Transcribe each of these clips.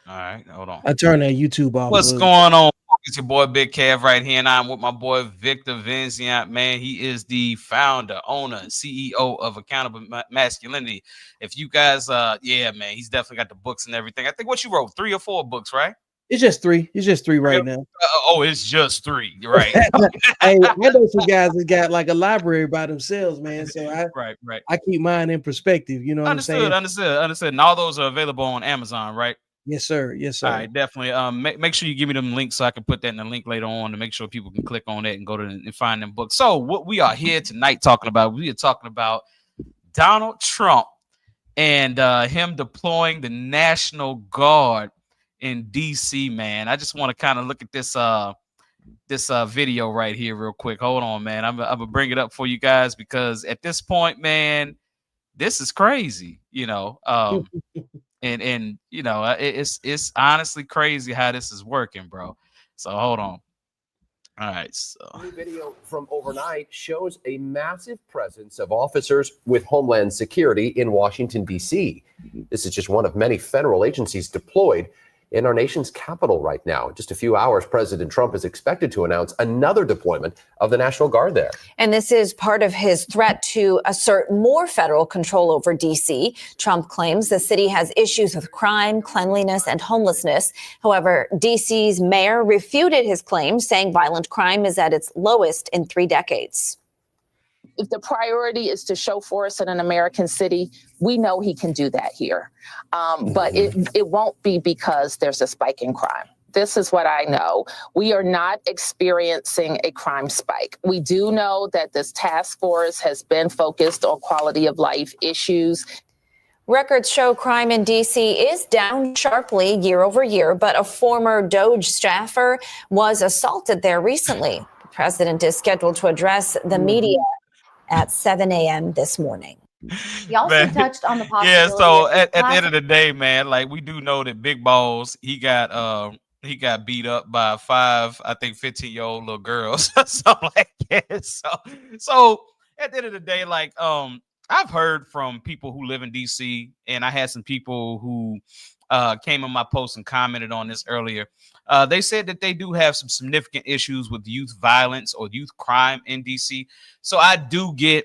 All right, hold on. I turned that YouTube off. What's going on? It's your boy Big Kev right here, and I'm with my boy Victor Vincent. Man, he is the founder, owner, CEO of Accountable Masculinity. If you guys, yeah, man, he's definitely got the books and everything. I think what you wrote, 3 or 4 books, right? It's just three. It's just three right now. Oh, it's just 3. You're right. Hey, I know some guys that got like a library by themselves, man. So right. I keep mine in perspective. You know what I'm saying? Understood. And all those are available on Amazon, right? Yes, sir. Yes, All sir. right, definitely. Make sure you give me them links so I can put that in the link later on to make sure people can click on it and go to and find them books. So what we are here tonight talking about, we are talking about Donald Trump and him deploying the National Guard in DC, man. I just want to kind of look at this video right here real quick. Hold on, man. I'm gonna bring it up for you guys because at this point, man, this is crazy, you know. And you know, it's honestly crazy how this is working, bro. So hold on. All right, so new video from overnight shows a massive presence of officers with Homeland Security in Washington, D.C. This is just one of many federal agencies deployed in our nation's capital right now. In just a few hours, President Trump is expected to announce another deployment of the National Guard there. And this is part of his threat to assert more federal control over D.C. Trump claims the city has issues with crime, cleanliness, and homelessness. However, D.C.'s mayor refuted his claims, saying violent crime is at its lowest in 3 decades. If the priority is to show force in an American city, we know he can do that here. But it won't be because there's a spike in crime. This is what I know. We are not experiencing a crime spike. We do know that this task force has been focused on quality of life issues. Records show crime in D.C. is down sharply year over year, but a former DOJ staffer was assaulted there recently. The president is scheduled to address the media at 7 a.m. this morning. He also touched on the possibility. Yeah, so at the end of the day, man, like we do know that Big Balls, he got beat up by 5, I think 15-year-old little girls, something like that. So at the end of the day, like I've heard from people who live in DC, and I had some people who came on my post and commented on this earlier. They said that they do have some significant issues with youth violence or youth crime in DC. So I do get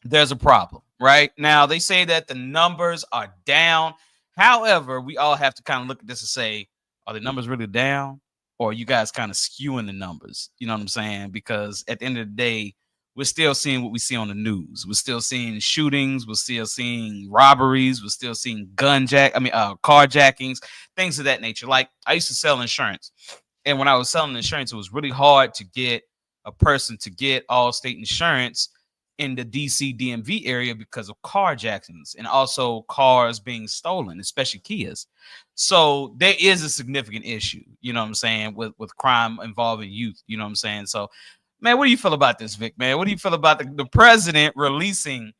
there's a problem right now. They say that the numbers are down. However, we all have to kind of look at this and say, are the numbers really down, or are you guys kind of skewing the numbers? You know what I'm saying? Because at the end of the day, we're still seeing what we see on the news. We're still seeing shootings. We're still seeing robberies. We're still seeing carjackings, things of that nature. Like I used to sell insurance, and when I was selling insurance, it was really hard to get a person to get Allstate insurance in the DC DMV area because of carjackings and also cars being stolen, especially Kias. So there is a significant issue, you know what I'm saying, with crime involving youth, you know what I'm saying? So, man, what do you feel about this, Vic, man? What do you feel about the president releasing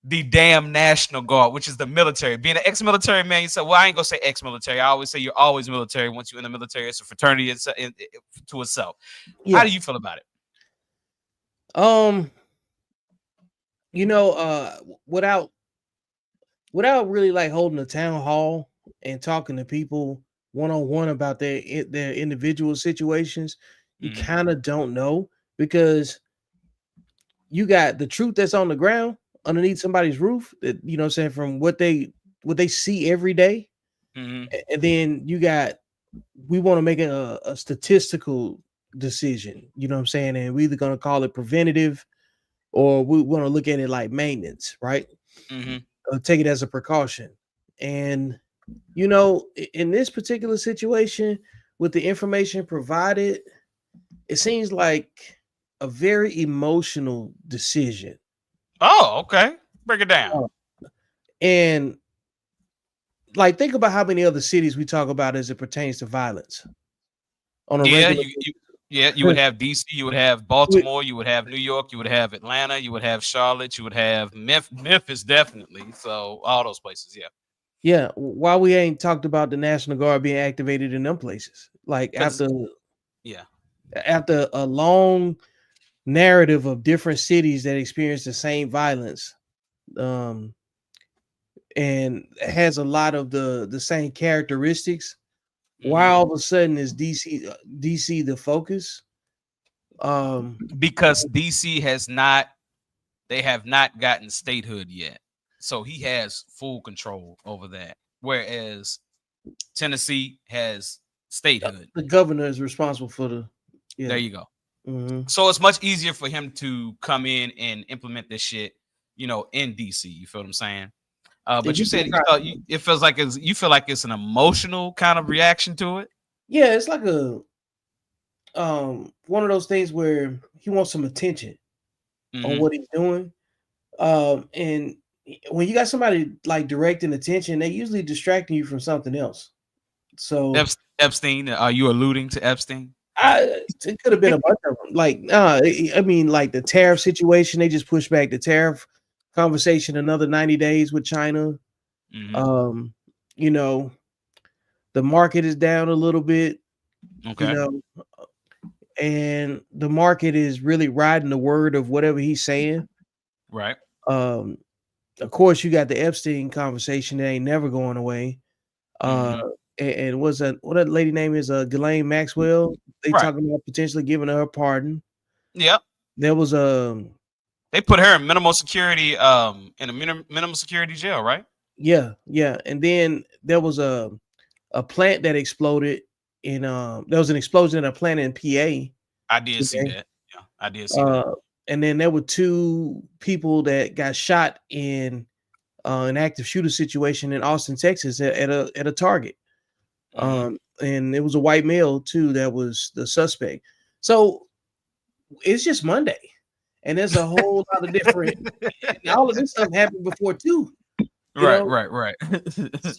the damn National Guard, which is the military? Being an ex-military man, you said, well, I ain't gonna say ex-military. I always say you're always military. Once you're in the military, it's a fraternity to itself. Yeah. How do you feel about it? You know, without really like holding a town hall and talking to people one-on-one about their individual situations, you kind of don't know, because you got the truth that's on the ground underneath somebody's roof, that, you know what I'm saying, from what they see every day. And then you got, we want to make a statistical decision, you know what I'm saying, and we're either going to call it preventative or we want to look at it like maintenance, right? Or take it as a precaution. And, you know, in this particular situation, with the information provided, it seems like a very emotional decision. Oh, okay. Break it down. And like, think about how many other cities we talk about as it pertains to violence on a regular basis. You would have DC, you would have Baltimore, you would have New York, you would have Atlanta, you would have Charlotte, you would have Memphis, definitely. So all those places, yeah. Yeah, why we ain't talked about the National Guard being activated in them places? Like after a long narrative of different cities that experience the same violence, and has a lot of the same characteristics. Why Mhm. all of a sudden is DC the focus? Because DC has not, they have not gotten statehood yet. So he has full control over that. Whereas Tennessee has statehood. The governor is responsible for the There you go. Mhm. So it's much easier for him to come in and implement this shit, in DC. You feel what I'm saying? But you said it feels like you feel like it's an emotional kind of reaction to it. Yeah, it's like a one of those things where he wants some attention on what he's doing. And when you got somebody like directing attention, they usually distracting you from something else. So Epstein, are you alluding to Epstein? It could have been a bunch of them. Like, I mean, like the tariff situation, they just pushed back the tariff conversation another 90 days with China. Mhm. The market is down a little bit, Okay. And the market is really riding the word of whatever he's saying. Right. Of course, you got the Epstein conversation that ain't never going away. And what that lady name is? Ghislaine Maxwell. They Right. talking about potentially giving her a pardon. Yep. There was they put her in minimal security, in a minimum security jail, right? Yeah. And then there was a plant that exploded in there was an explosion in a plant in PA. I did see that. Yeah, I did see that. And then there were 2 people that got shot in an active shooter situation in Austin, Texas at a Target. And it was a white male too that was the suspect. So it's just Monday, and there's a whole lot of different. All of this stuff happened before too. Right.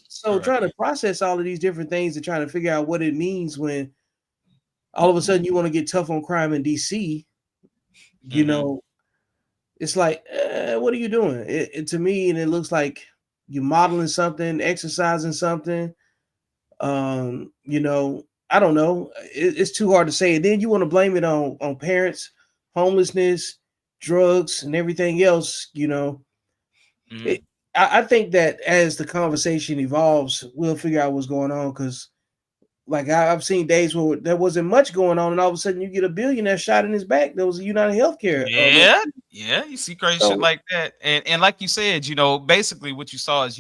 So trying to process all of these different things and trying to figure out what it means when all of a sudden you want to get tough on crime in DC, it's like, what are you doing? It to me, and it looks like you're modeling something, exercising something. I don't know. It's too hard to say. And then you want to blame it on parents, homelessness, drugs, and everything else. I think that as the conversation evolves, we'll figure out what's going on. Because, like, I've seen days where there wasn't much going on, and all of a sudden you get a billionaire shot in his back. There was a United Healthcare. Yeah, you see crazy shit like that, and like you said, basically what you saw is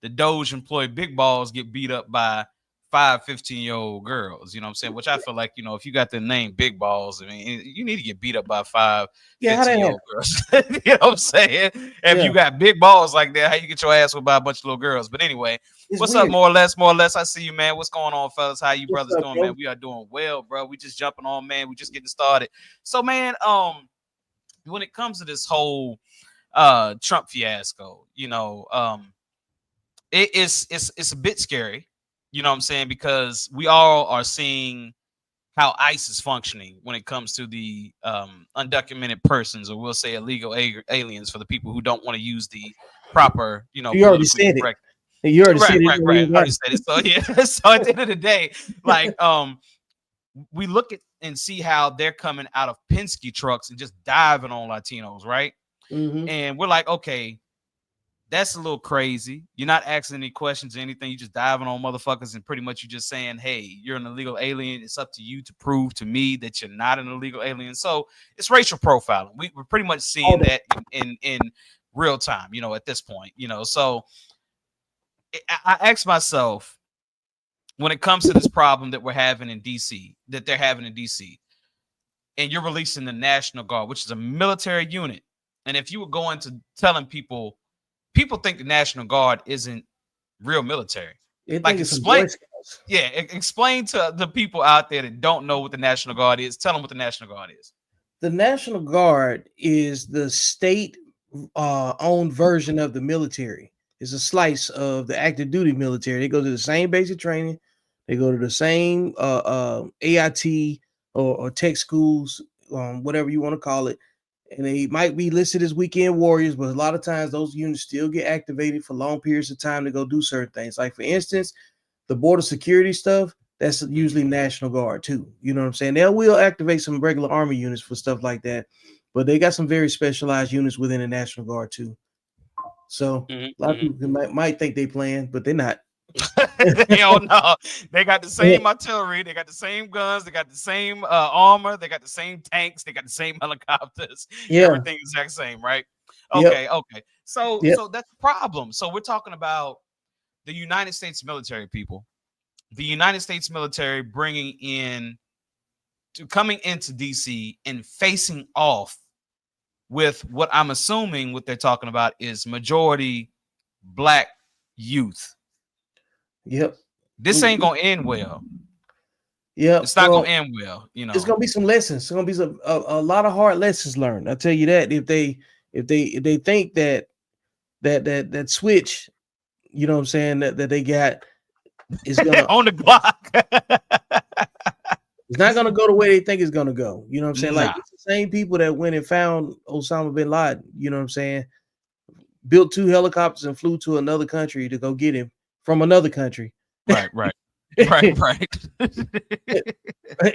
the Doge employee Big Balls get beat up by 5 15-year-old girls. You know what I'm saying? Which I feel like, if you got the name Big Balls, I mean, you need to get beat up by 5 15-year-old girls. You know what I'm saying? If you got big balls like that, how you get your ass whipped by a bunch of little girls? But anyway, what's weird. Up, more or less? I see you, man. What's going on, fellas? How you brothers doing, man? We are doing well, bro. We just jumping on, man. We just getting started. So, man, when it comes to this whole Trump fiasco, it's a bit scary, you know what I'm saying, because we all are seeing how ICE is functioning when it comes to the undocumented persons, or we'll say illegal aliens for the people who don't want to use the proper, you already said correct. It. You already said right. it. I already said it. So yeah. So at the end of the day, like we look at and see how they're coming out of Penske trucks and just diving on Latinos, right? And we're like, okay, that's a little crazy. You're not asking any questions or anything. You're just diving on motherfuckers, and pretty much you're just saying, hey, you're an illegal alien. It's up to you to prove to me that you're not an illegal alien. So it's racial profiling. We're pretty much seeing that in real time, at this point, So I ask myself, when it comes to this problem that we're having in DC, that they're having in DC, and you're releasing the National Guard, which is a military unit. And if you were going to telling people think the National Guard isn't real military. Like, explain to the people out there that don't know what the National Guard is. Tell them what the National Guard is. The National Guard is the state owned version of the military. It's a slice of the active duty military. They go to the same basic training. They go to the same AIT or tech schools, whatever you want to call it. And they might be listed as weekend warriors, but a lot of times those units still get activated for long periods of time to go do certain things. Like, for instance, the border security stuff, that's usually National Guard too. You know what I'm saying? They will activate some regular Army units for stuff like that, but they got some very specialized units within the National Guard too. So a lot of people might think they playing, but they're not. Hell no. They got the same artillery, they got the same guns, they got the same armor, they got the same tanks, they got the same helicopters. Yeah. Everything is the exact same, right? Yep. Okay. So Yep. so that's the problem. So we're talking about the United States military, people. The United States military coming into DC and facing off with what I'm assuming what they're talking about is majority black youth. Yep. This ain't gonna end well. Yep. It's not gonna end well. You know, it's gonna be some lessons. It's gonna be a lot of hard lessons learned. I'll tell you that. If they think that switch, you know what I'm saying, that they got is gonna on the block. It's not gonna go the way they think it's gonna go. You know what I'm saying? Nah. Like, it's the same people that went and found Osama bin Laden, you know what I'm saying, built 2 helicopters and flew to another country to go get him from another country. Right.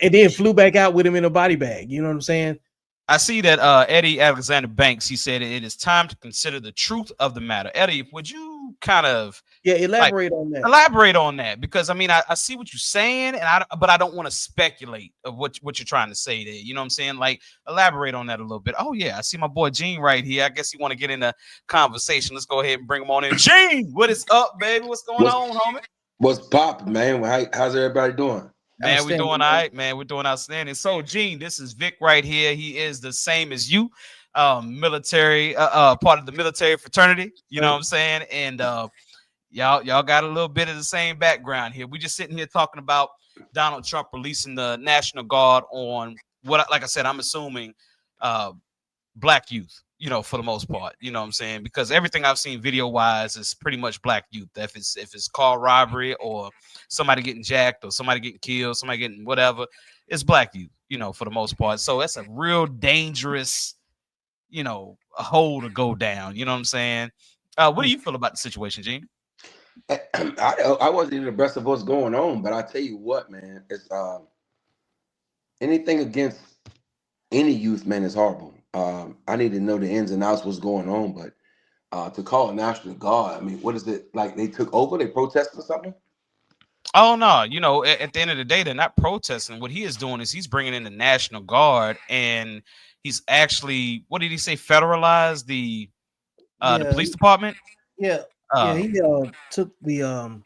And then flew back out with him in a body bag. You know what I'm saying? I see that Eddie Alexander Banks, he said it is time to consider the truth of the matter. Eddie, would you kind of elaborate on that? Elaborate on that, because I mean I see what you're saying, but I don't want to speculate of what you're trying to say there. You know what I'm saying? Like, elaborate on that a little bit. Oh yeah, I see my boy Gene right here. I guess you want to get in the conversation. Let's go ahead and bring him on in. Gene, what is up, baby? What's going on, homie? What's poppin', man? How's everybody doing? Man, we're doing all right, man. We're doing outstanding. So, Gene, this is Vic right here. He is the same as you, military, part of the military fraternity. You know what I'm saying? And y'all got a little bit of the same background here. We just sitting here talking about Donald Trump releasing the National Guard on what, like I said, I'm assuming black youth. You know, for the most part, you know what I'm saying? Because everything I've seen video wise is pretty much black youth. If it's car robbery or somebody getting jacked or somebody getting killed, somebody getting whatever, it's black youth, you know, for the most part. So that's a real dangerous, you know, a hole to go down. You know what I'm saying? What do you feel about the situation, Gene? I wasn't even abreast of what's going on, but I tell you what, man, it's anything against any youth, man, is horrible. I need to know the ins and outs, what's going on, but to call a National Guard, I mean, what is it like? They took over? They protested or something? Oh no, you know, at the end of the day, they're not protesting. What he is doing is he's bringing in the National Guard, and he's actually, what did he say? Federalize the police department. Yeah, he took the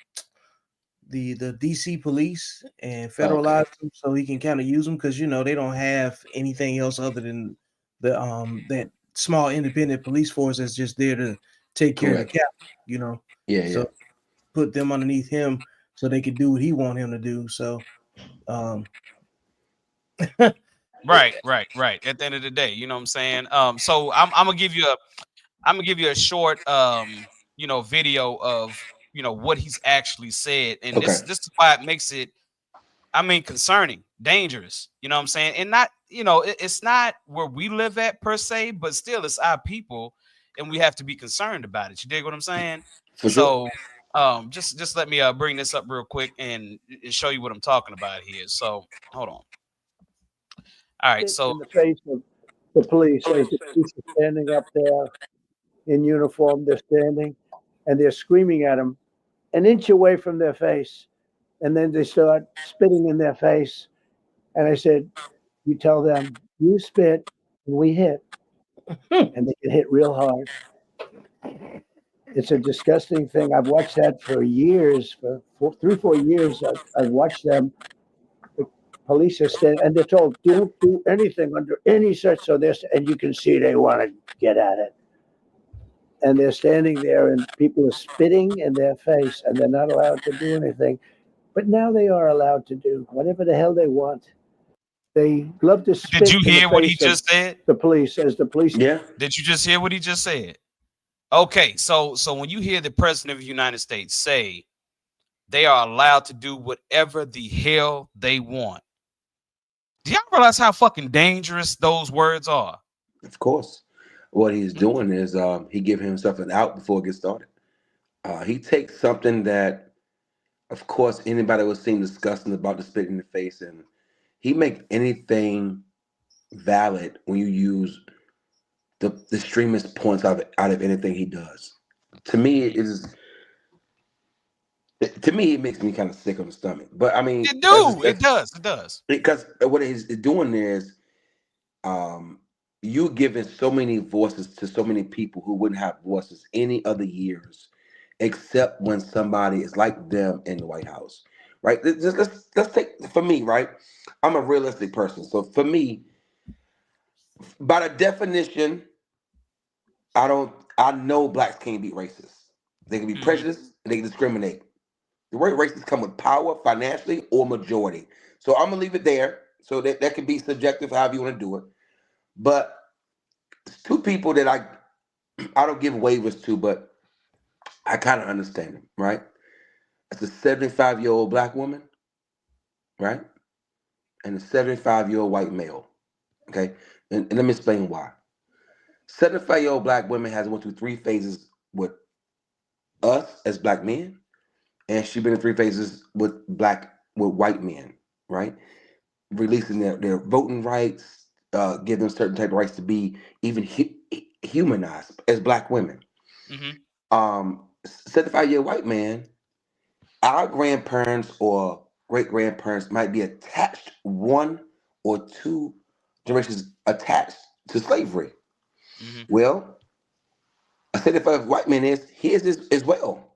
DC police and federalized them so he can kind of use them, because you know they don't have anything else other than the that small independent police force that's just there to take care of the cap, you know. So put them underneath him so they could do what he want him to do. So right. At the end of the day, you know what I'm saying? So I'm gonna give you a short you know, video of, you know, what he's actually said. And this is why it makes it, I mean, concerning, dangerous, you know what I'm saying? And not, you know, it's not where we live at per se, but still it's our people and we have to be concerned about it. You dig what I'm saying? So just let me bring this up real quick and show you what I'm talking about here. So hold on. All right. So in the face of the police, as the police are standing up there in uniform, they're standing and they're screaming at them an inch away from their face. And then they start spitting in their face. And I said, you tell them, you spit and we hit. And they can hit real hard. It's a disgusting thing. I've watched that for years, for 3-4 years. I've watched them. The police are standing and they're told, don't do anything under any such. So and you can see they want to get at it. And they're standing there and people are spitting in their face and they're not allowed to do anything. But now they are allowed to do whatever the hell they want. They love to spit. Did you hear what he just said? The police, as the police. Yeah. Did you just hear what he just said? Okay, so when you hear the president of the United States say they are allowed to do whatever the hell they want, do y'all realize how fucking dangerous those words are? Of course. What he's doing is he giving himself an out before it gets started. He takes something that, of course, anybody would seem disgusting about the spit in the face, and he makes anything valid when you use the extremist points out of anything he does. to me, it is. To me, it makes me kind of sick on the stomach. But I mean, It do. It does. It does. because what it is doing is, you giving so many voices to so many people who wouldn't have voices any other years, except when somebody is like them in the White House, right? Let's take for me, right? I'm a realistic person, so for me, by the definition, I know blacks can't be racist. They can be prejudiced and they can discriminate. The word racist come with power, financially, or majority. So I'm gonna leave it there. So that can be subjective, however you want to do it. But it's two people that I don't give waivers to, but I kind of understand them, right? It's a 75-year-old black woman, right? And a 75-year-old white male. Okay. And let me explain why. 75-year-old black woman has went through 3 phases with us as black men, and she's been in 3 phases with white men, right? Releasing their voting rights, give them certain type of rights to be even humanized as black women. 75-year white man, our grandparents or great grandparents might be attached 1 or 2 generations attached to slavery. Well, a 75 white man he is as well.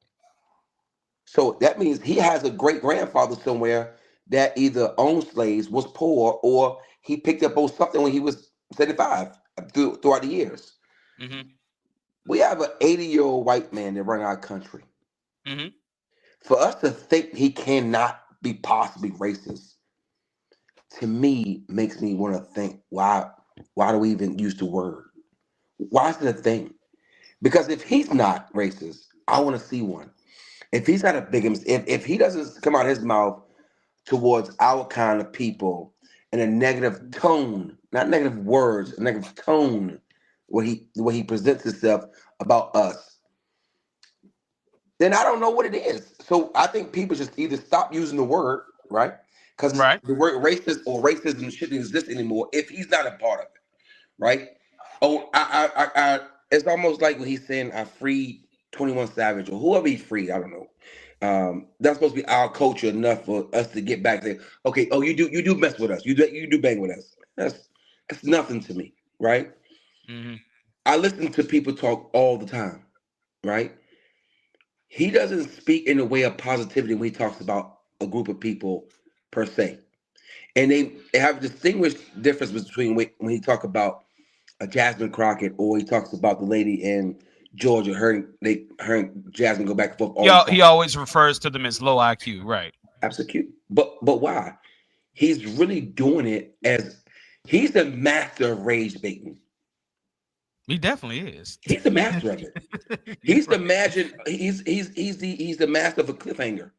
So that means he has a great grandfather somewhere that either owned slaves, was poor, or he picked up on something when he was 75 throughout the years. We have an 80-year-old white man that run our country. For us to think he cannot be possibly racist, to me, makes me want to think, why do we even use the word? Why is it a thing? Because if he's not racist, I want to see one. If he's not a bigamist, if he doesn't come out his mouth towards our kind of people in a negative tone, not negative words, a negative tone, the way he presents himself about us, then I don't know what it is. So I think people just either stop using the word, right? Because the word racist or racism shouldn't exist anymore if he's not a part of it, right? Oh, it's almost like when he's saying, I freed 21 Savage or whoever he freed, I don't know. That's supposed to be our culture enough for us to get back there. Okay, oh, you do mess with us. You do bang with us. That's nothing to me, right? I listen to people talk all the time, right? He doesn't speak in a way of positivity when he talks about a group of people per se. And they have a distinguished difference between when he talk about Jasmine Crockett or he talks about the lady in Georgia. Her and Jasmine go back and forth all the time. He always refers to them as low IQ, right? Absolutely. But why? He's really doing it as he's the master of rage baiting. He definitely is. He's the master of it. He's the master of a cliffhanger.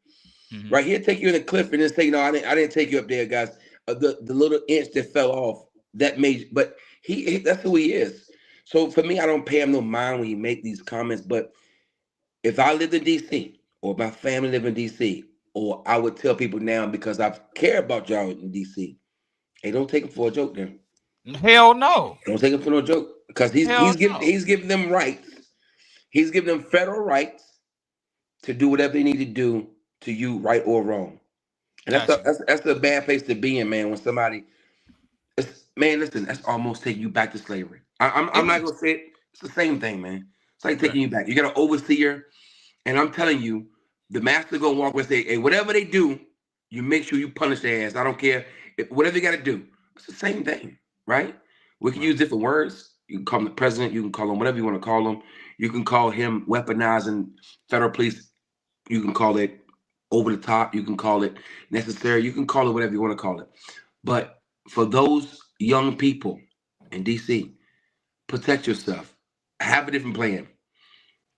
Right? He'll take you in a cliff and then say, no, I didn't take you up there, guys. The little inch that fell off, that made, but that's who he is. So for me, I don't pay him no mind when he make these comments. But if I lived in DC or my family lived in DC, or I would tell people now because I care about y'all in DC, hey, don't take him for a joke then. Hell no. Don't take him for no joke. Because he's giving them rights. He's giving them federal rights to do whatever they need to do to you, right or wrong. And that's a bad place to be in, man. When somebody, listen, that's almost taking you back to slavery. I'm not gonna say it. It's the same thing, man. It's like taking you back. You got an overseer, and I'm telling you, the master gonna walk and say, hey, whatever they do, you make sure you punish their ass. I don't care whatever you got to do. It's the same thing, right? We can use different words. You can call him the president. You can call him whatever you want to call him. You can call him weaponizing federal police. You can call it over the top. You can call it necessary. You can call it whatever you want to call it. But for those young people in DC, protect yourself. Have a different plan.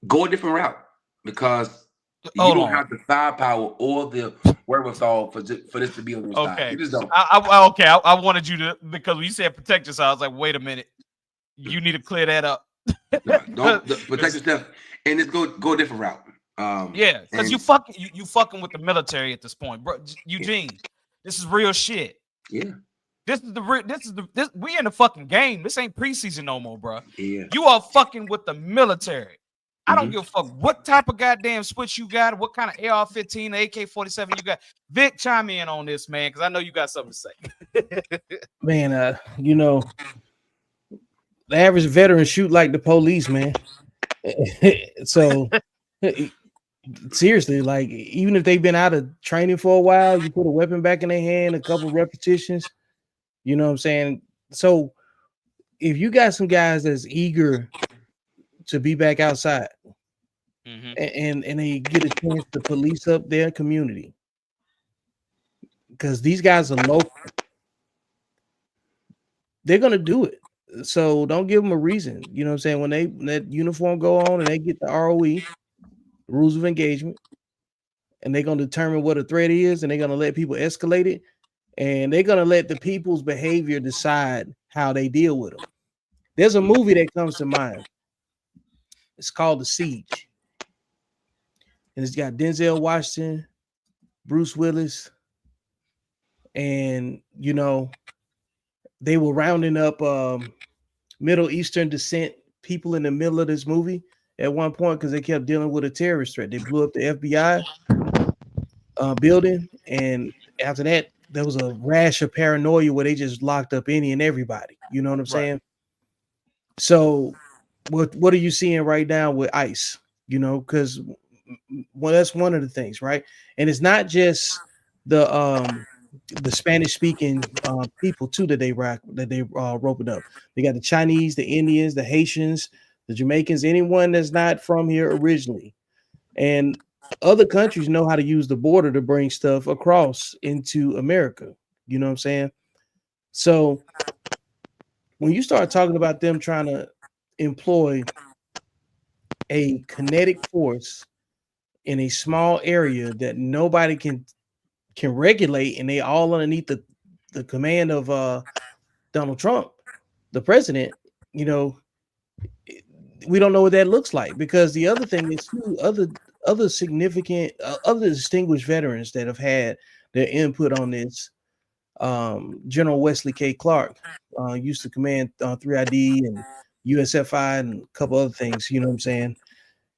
Go a different route because you don't have the firepower or the wherewithal for this to be on your side. You just don't. I wanted you to, because when you said protect yourself, I was like, wait a minute. You need to clear that up. Don't protect yourself and just go a different route. Because you fucking with the military at this point, bro. Eugene, this is real shit. Yeah. This we in the fucking game. This ain't preseason no more, bro. Yeah. You are fucking with the military. I don't give a fuck what type of goddamn switch you got, what kind of AR-15, AK-47 you got. Vic, chime in on this, man, because I know you got something to say. Man, you know, the average veteran shoot like the police, man. So seriously, like even if they've been out of training for a while, you put a weapon back in their hand, a couple repetitions, you know what I'm saying? So if you got some guys that's eager to be back outside and they get a chance to police up their community, because these guys are local, they're gonna do it. So don't give them a reason. You know what I'm saying? When they that uniform go on and they get the ROE, rules of engagement, and they're gonna determine what a threat is, and they're gonna let people escalate it, and they're gonna let the people's behavior decide how they deal with them. There's a movie that comes to mind. It's called The Siege, and it's got Denzel Washington, Bruce Willis, and you know they were rounding up Middle Eastern descent people in the middle of this movie at one point because they kept dealing with a terrorist threat. They blew up the FBI building, and after that, there was a rash of paranoia where they just locked up any and everybody. You know what I'm saying? So, what are you seeing right now with ICE? You know, because that's one of the things, right? And it's not just the Spanish speaking people too that they roping up. They got the Chinese, the Indians, the Haitians, the Jamaicans, anyone that's not from here originally. And other countries know how to use the border to bring stuff across into America. You know what I'm saying? So when you start talking about them trying to employ a kinetic force in a small area that nobody can regulate, and they all underneath the command of Donald Trump, the president, you know, we don't know what that looks like. Because the other thing is too, other significant other distinguished veterans that have had their input on this, General Wesley K. Clark used to command 3ID and USFI and a couple other things, you know what I'm saying?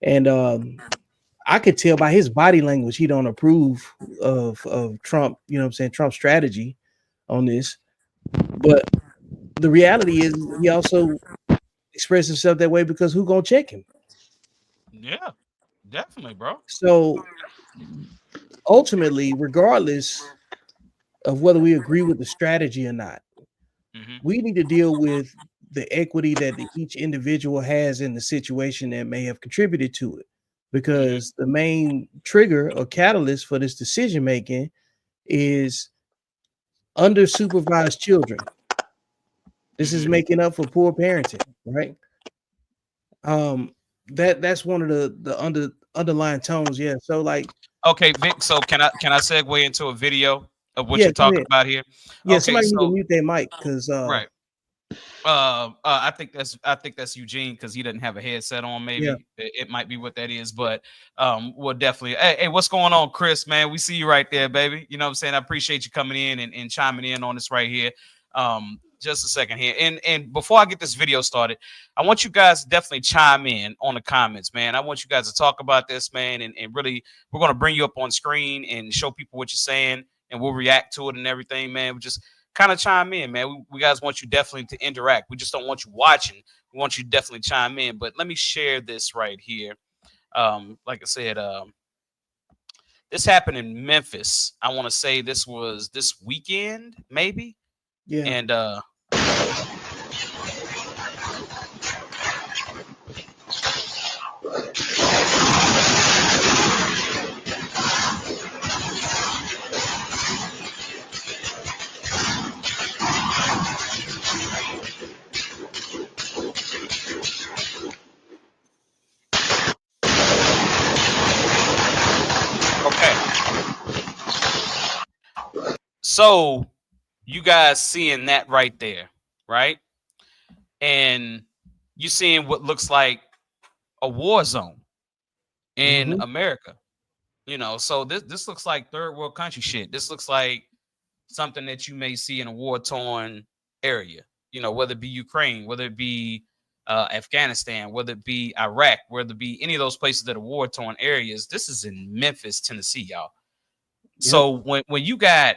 And I could tell by his body language he don't approve of Trump, you know what I'm saying, Trump's strategy on this. But the reality is he also expressed himself that way because who gonna check him? Yeah, definitely, bro. So ultimately, regardless of whether we agree with the strategy or not, we need to deal with the equity that each individual has in the situation that may have contributed to it. Because the main trigger or catalyst for this decision making is undersupervised children. This is making up for poor parenting, right? That's one of the underlying tones. Yeah. So like, okay, Vic. So can I segue into a video of what yeah, you're talking about here? Yeah, Okay, somebody need to so mute their mic because right. I think that's Eugene because he doesn't have a headset on. Maybe yeah. it might be what that is, but we'll definitely. Hey, what's going on, Chris? Man, we see you right there, baby. You know what I'm saying? I appreciate you coming in and chiming in on this right here. Just a second here, and before I get this video started, I want you guys to definitely chime in on the comments, man. I want you guys to talk about this, man, and really, we're gonna bring you up on screen and show people what you're saying, and we'll react to it and everything, man. We just kind of chime in, man. We guys want you definitely to interact. We just don't want you watching. We want you to definitely chime in. But let me share this right here. Like I said, this happened in Memphis. I want to say this was this weekend, maybe. Yeah. And so you guys seeing that right there, right? And you seeing what looks like a war zone in America. You know, so this looks like third world country shit. This looks like something that you may see in a war-torn area. You know, whether it be Ukraine, whether it be Afghanistan, whether it be Iraq, whether it be any of those places that are war-torn areas. This is in Memphis, Tennessee, y'all. So when you got,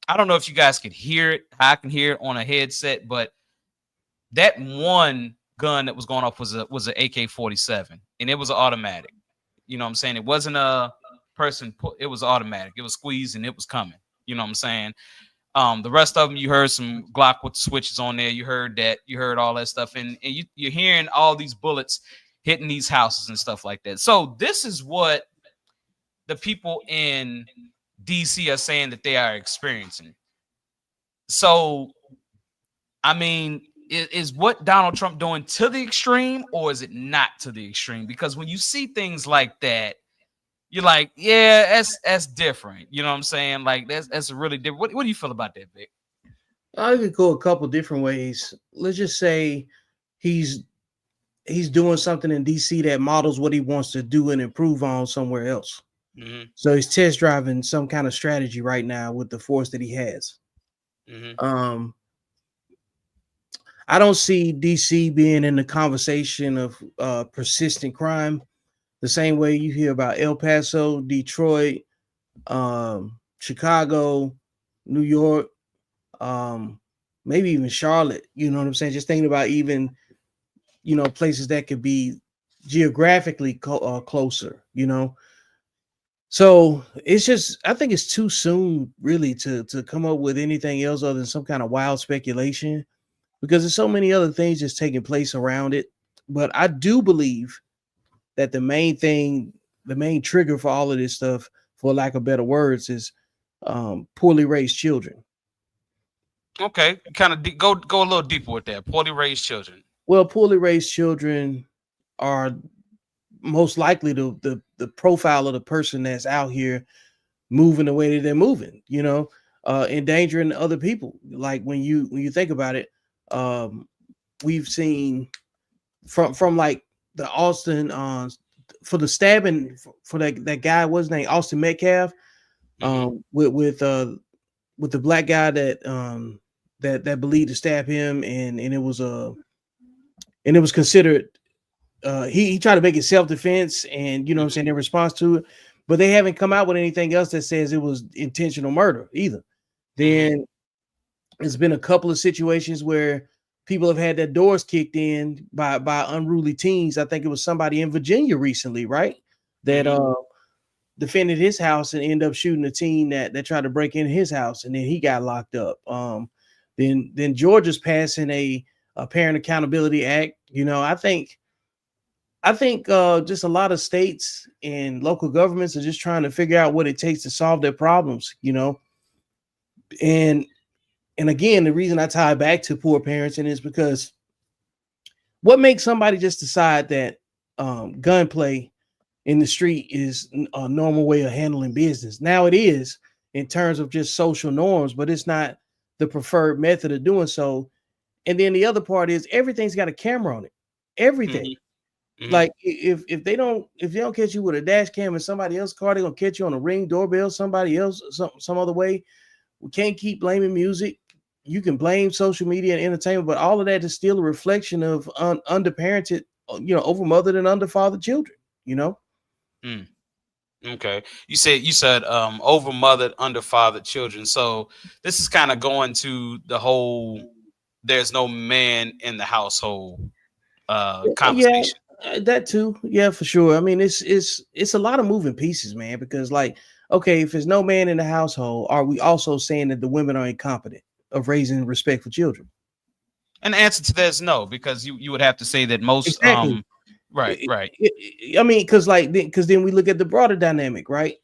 I don't know if you guys could hear it, I can hear it on a headset, but that one gun that was going off was an AK-47, and it was an automatic. You know what I'm saying? It wasn't a person, it was automatic. It was squeezed and it was coming. You know what I'm saying? The rest of them, you heard some Glock with the switches on there. You heard that. You heard all that stuff. And you're hearing all these bullets hitting these houses and stuff like that. So this is what the people in D.C. are saying that they are experiencing. So, I mean, is what Donald Trump doing to the extreme, or is it not to the extreme? Because when you see things like that, you're like, yeah, that's different. You know what I'm saying? Like that's really different. What do you feel about that, Vic? I could go a couple different ways. Let's just say he's doing something in DC that models what he wants to do and improve on somewhere else. Mm-hmm. So he's test driving some kind of strategy right now with the force that he has. Mm-hmm. I don't see DC being in the conversation of persistent crime the same way you hear about El Paso, Detroit, Chicago, New York, maybe even Charlotte. You know what I'm saying? Just thinking about even, places that could be geographically closer, So it's just, I think it's too soon really to come up with anything else other than some kind of wild speculation, because there's so many other things just taking place around it. But I do believe that the main trigger for all of this stuff, for lack of better words, is poorly raised children. Okay, kind of go a little deeper with that. Poorly raised children. Well, poorly raised children are most likely the profile of the person that's out here moving the way that they're moving, endangering other people. Like when you think about it, we've seen from like the Austin for the stabbing for that guy, what's his name, Austin Metcalf, with the black guy that that believed to stab him, and it was considered he tried to make it self-defense, and what I'm saying, in response to it, but they haven't come out with anything else that says it was intentional murder either. Then there's been a couple of situations where people have had their doors kicked in by unruly teens. I think it was somebody in Virginia recently, right? That defended his house and ended up shooting a teen that tried to break in his house, and then he got locked up. Then Georgia's passing a Parent Accountability Act. I think just a lot of states and local governments are just trying to figure out what it takes to solve their problems, And again, the reason I tie back to poor parenting is because what makes somebody just decide that gunplay in the street is a normal way of handling business? Now it is in terms of just social norms, but it's not the preferred method of doing so. And then the other part is everything's got a camera on it. Everything. Like if they don't catch you with a dash cam in somebody else's car, they're gonna catch you on a Ring doorbell, somebody else, some other way. We can't keep blaming music. You can blame social media and entertainment, but all of that is still a reflection of underparented, overmothered and underfathered children. Okay, you said overmothered, underfathered children. So this is kind of going to the whole "there's no man in the household" conversation. Yeah, that too. Yeah, for sure. I mean, it's a lot of moving pieces, man. Because okay, if there's no man in the household, are we also saying that the women are incompetent of raising respectful children? And the answer to that is no, because you would have to say that most exactly. Right. I mean, because then we look at the broader dynamic, right?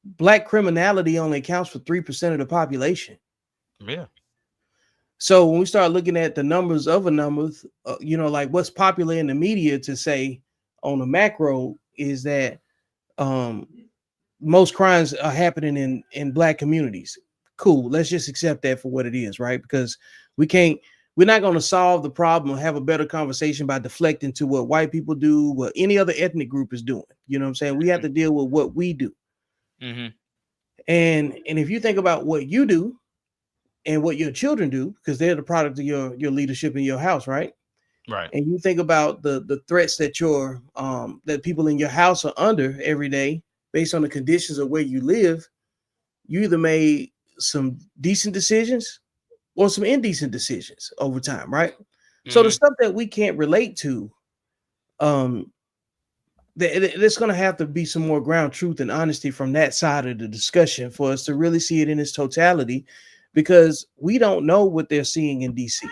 Black criminality only accounts for 3% of the population. Yeah. So when we start looking at the numbers of a number, like what's popular in the media to say on a macro is that most crimes are happening in Black communities. Cool. Let's just accept that for what it is, right? Because we're not going to solve the problem or have a better conversation by deflecting to what white people do, what any other ethnic group is doing. You know what I'm saying? We have to deal with what we do. And if you think about what you do, and what your children do, because they're the product of your leadership in your house, right? Right. And you think about the threats that that people in your house are under every day based on the conditions of where you live. You either made some decent decisions or some indecent decisions over time, right? So the stuff that we can't relate to, there's going to have to be some more ground truth and honesty from that side of the discussion for us to really see it in its totality, because we don't know what they're seeing in DC.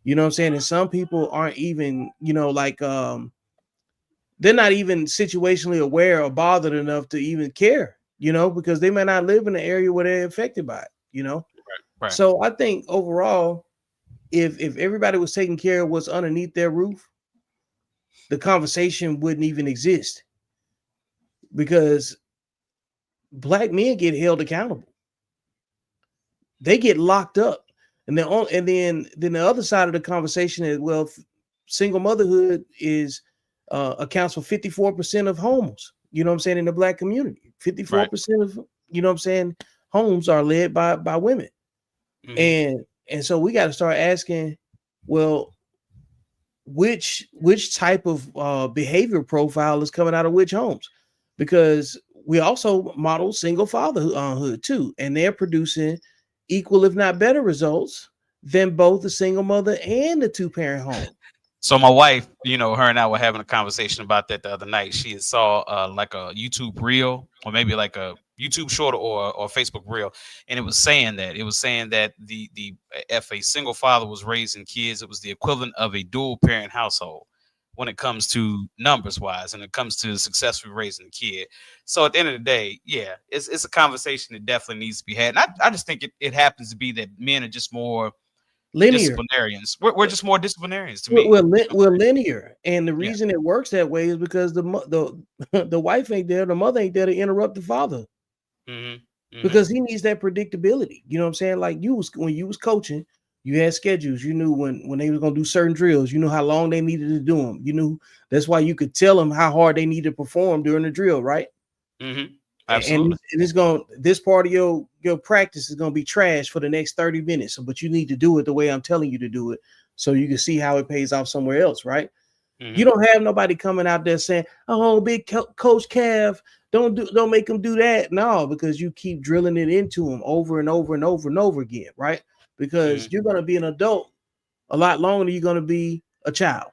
You know what I'm saying? And some people aren't even, like they're not even situationally aware or bothered enough to even care, because they may not live in the area where they're affected by it. Right. So I think overall, if everybody was taking care of what's underneath their roof, the conversation wouldn't even exist, because black men get held accountable. They get locked up. And then the other side of the conversation is, well, single motherhood is accounts for 54% of homes, you know what I'm saying, in the black community. 54% of, you know what I'm saying, homes are led by women. And so we got to start asking, well, which type of behavior profile is coming out of which homes? Because we also model single fatherhood too, and they're producing equal, if not better, results than both the single mother and the two-parent home. So my wife, her and I were having a conversation about that the other night. She had saw like a YouTube reel, or maybe like a YouTube short or Facebook reel, and it was saying that the if a single father was raising kids, it was the equivalent of a dual parent household when it comes to numbers wise, and it comes to successfully raising a kid. So at the end of the day, yeah, it's a conversation that definitely needs to be had. And I just think it happens to be that men are just more linear. Disciplinarians. We're just more disciplinarians to me. We're linear, and the reason it works that way is because the wife ain't there, the mother ain't there to interrupt the father, because he needs that predictability. You know what I'm saying? Like when you was coaching, you had schedules. You knew when they were gonna do certain drills. You knew how long they needed to do them. You knew that's why you could tell them how hard they need to perform during the drill, right? Absolutely. And it's this part of your practice is gonna be trash for the next 30 minutes. But you need to do it the way I'm telling you to do it, so you can see how it pays off somewhere else, right? You don't have nobody coming out there saying, "Oh, big Coach Cav, don't make them do that." No, because you keep drilling it into them over and over and over and over again, right? Because you're gonna be an adult a lot longer than you're gonna be a child.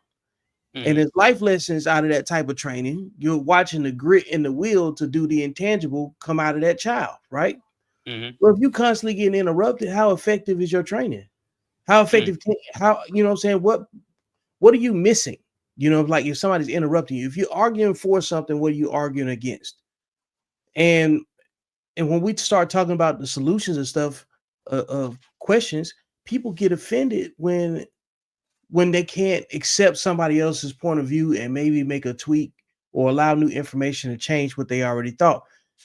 And there's life lessons out of that type of training. You're watching the grit and the will to do the intangible come out of that child, right? Well, if you constantly getting interrupted, how effective is your training? How effective? How, you know what I'm saying? What are you missing? Like if somebody's interrupting you, if you're arguing for something, what are you arguing against? And when we start talking about the solutions and stuff of questions, people get offended when they can't accept somebody else's point of view and maybe make a tweak or allow new information to change what they already thought.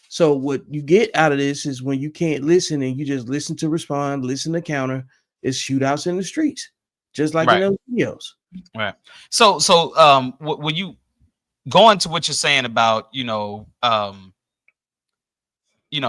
So what you get out of this is when you can't listen and you just listen to respond, listen to counter, it's shootouts in the streets, just like in those videos. Right. So when you go into what you're saying about,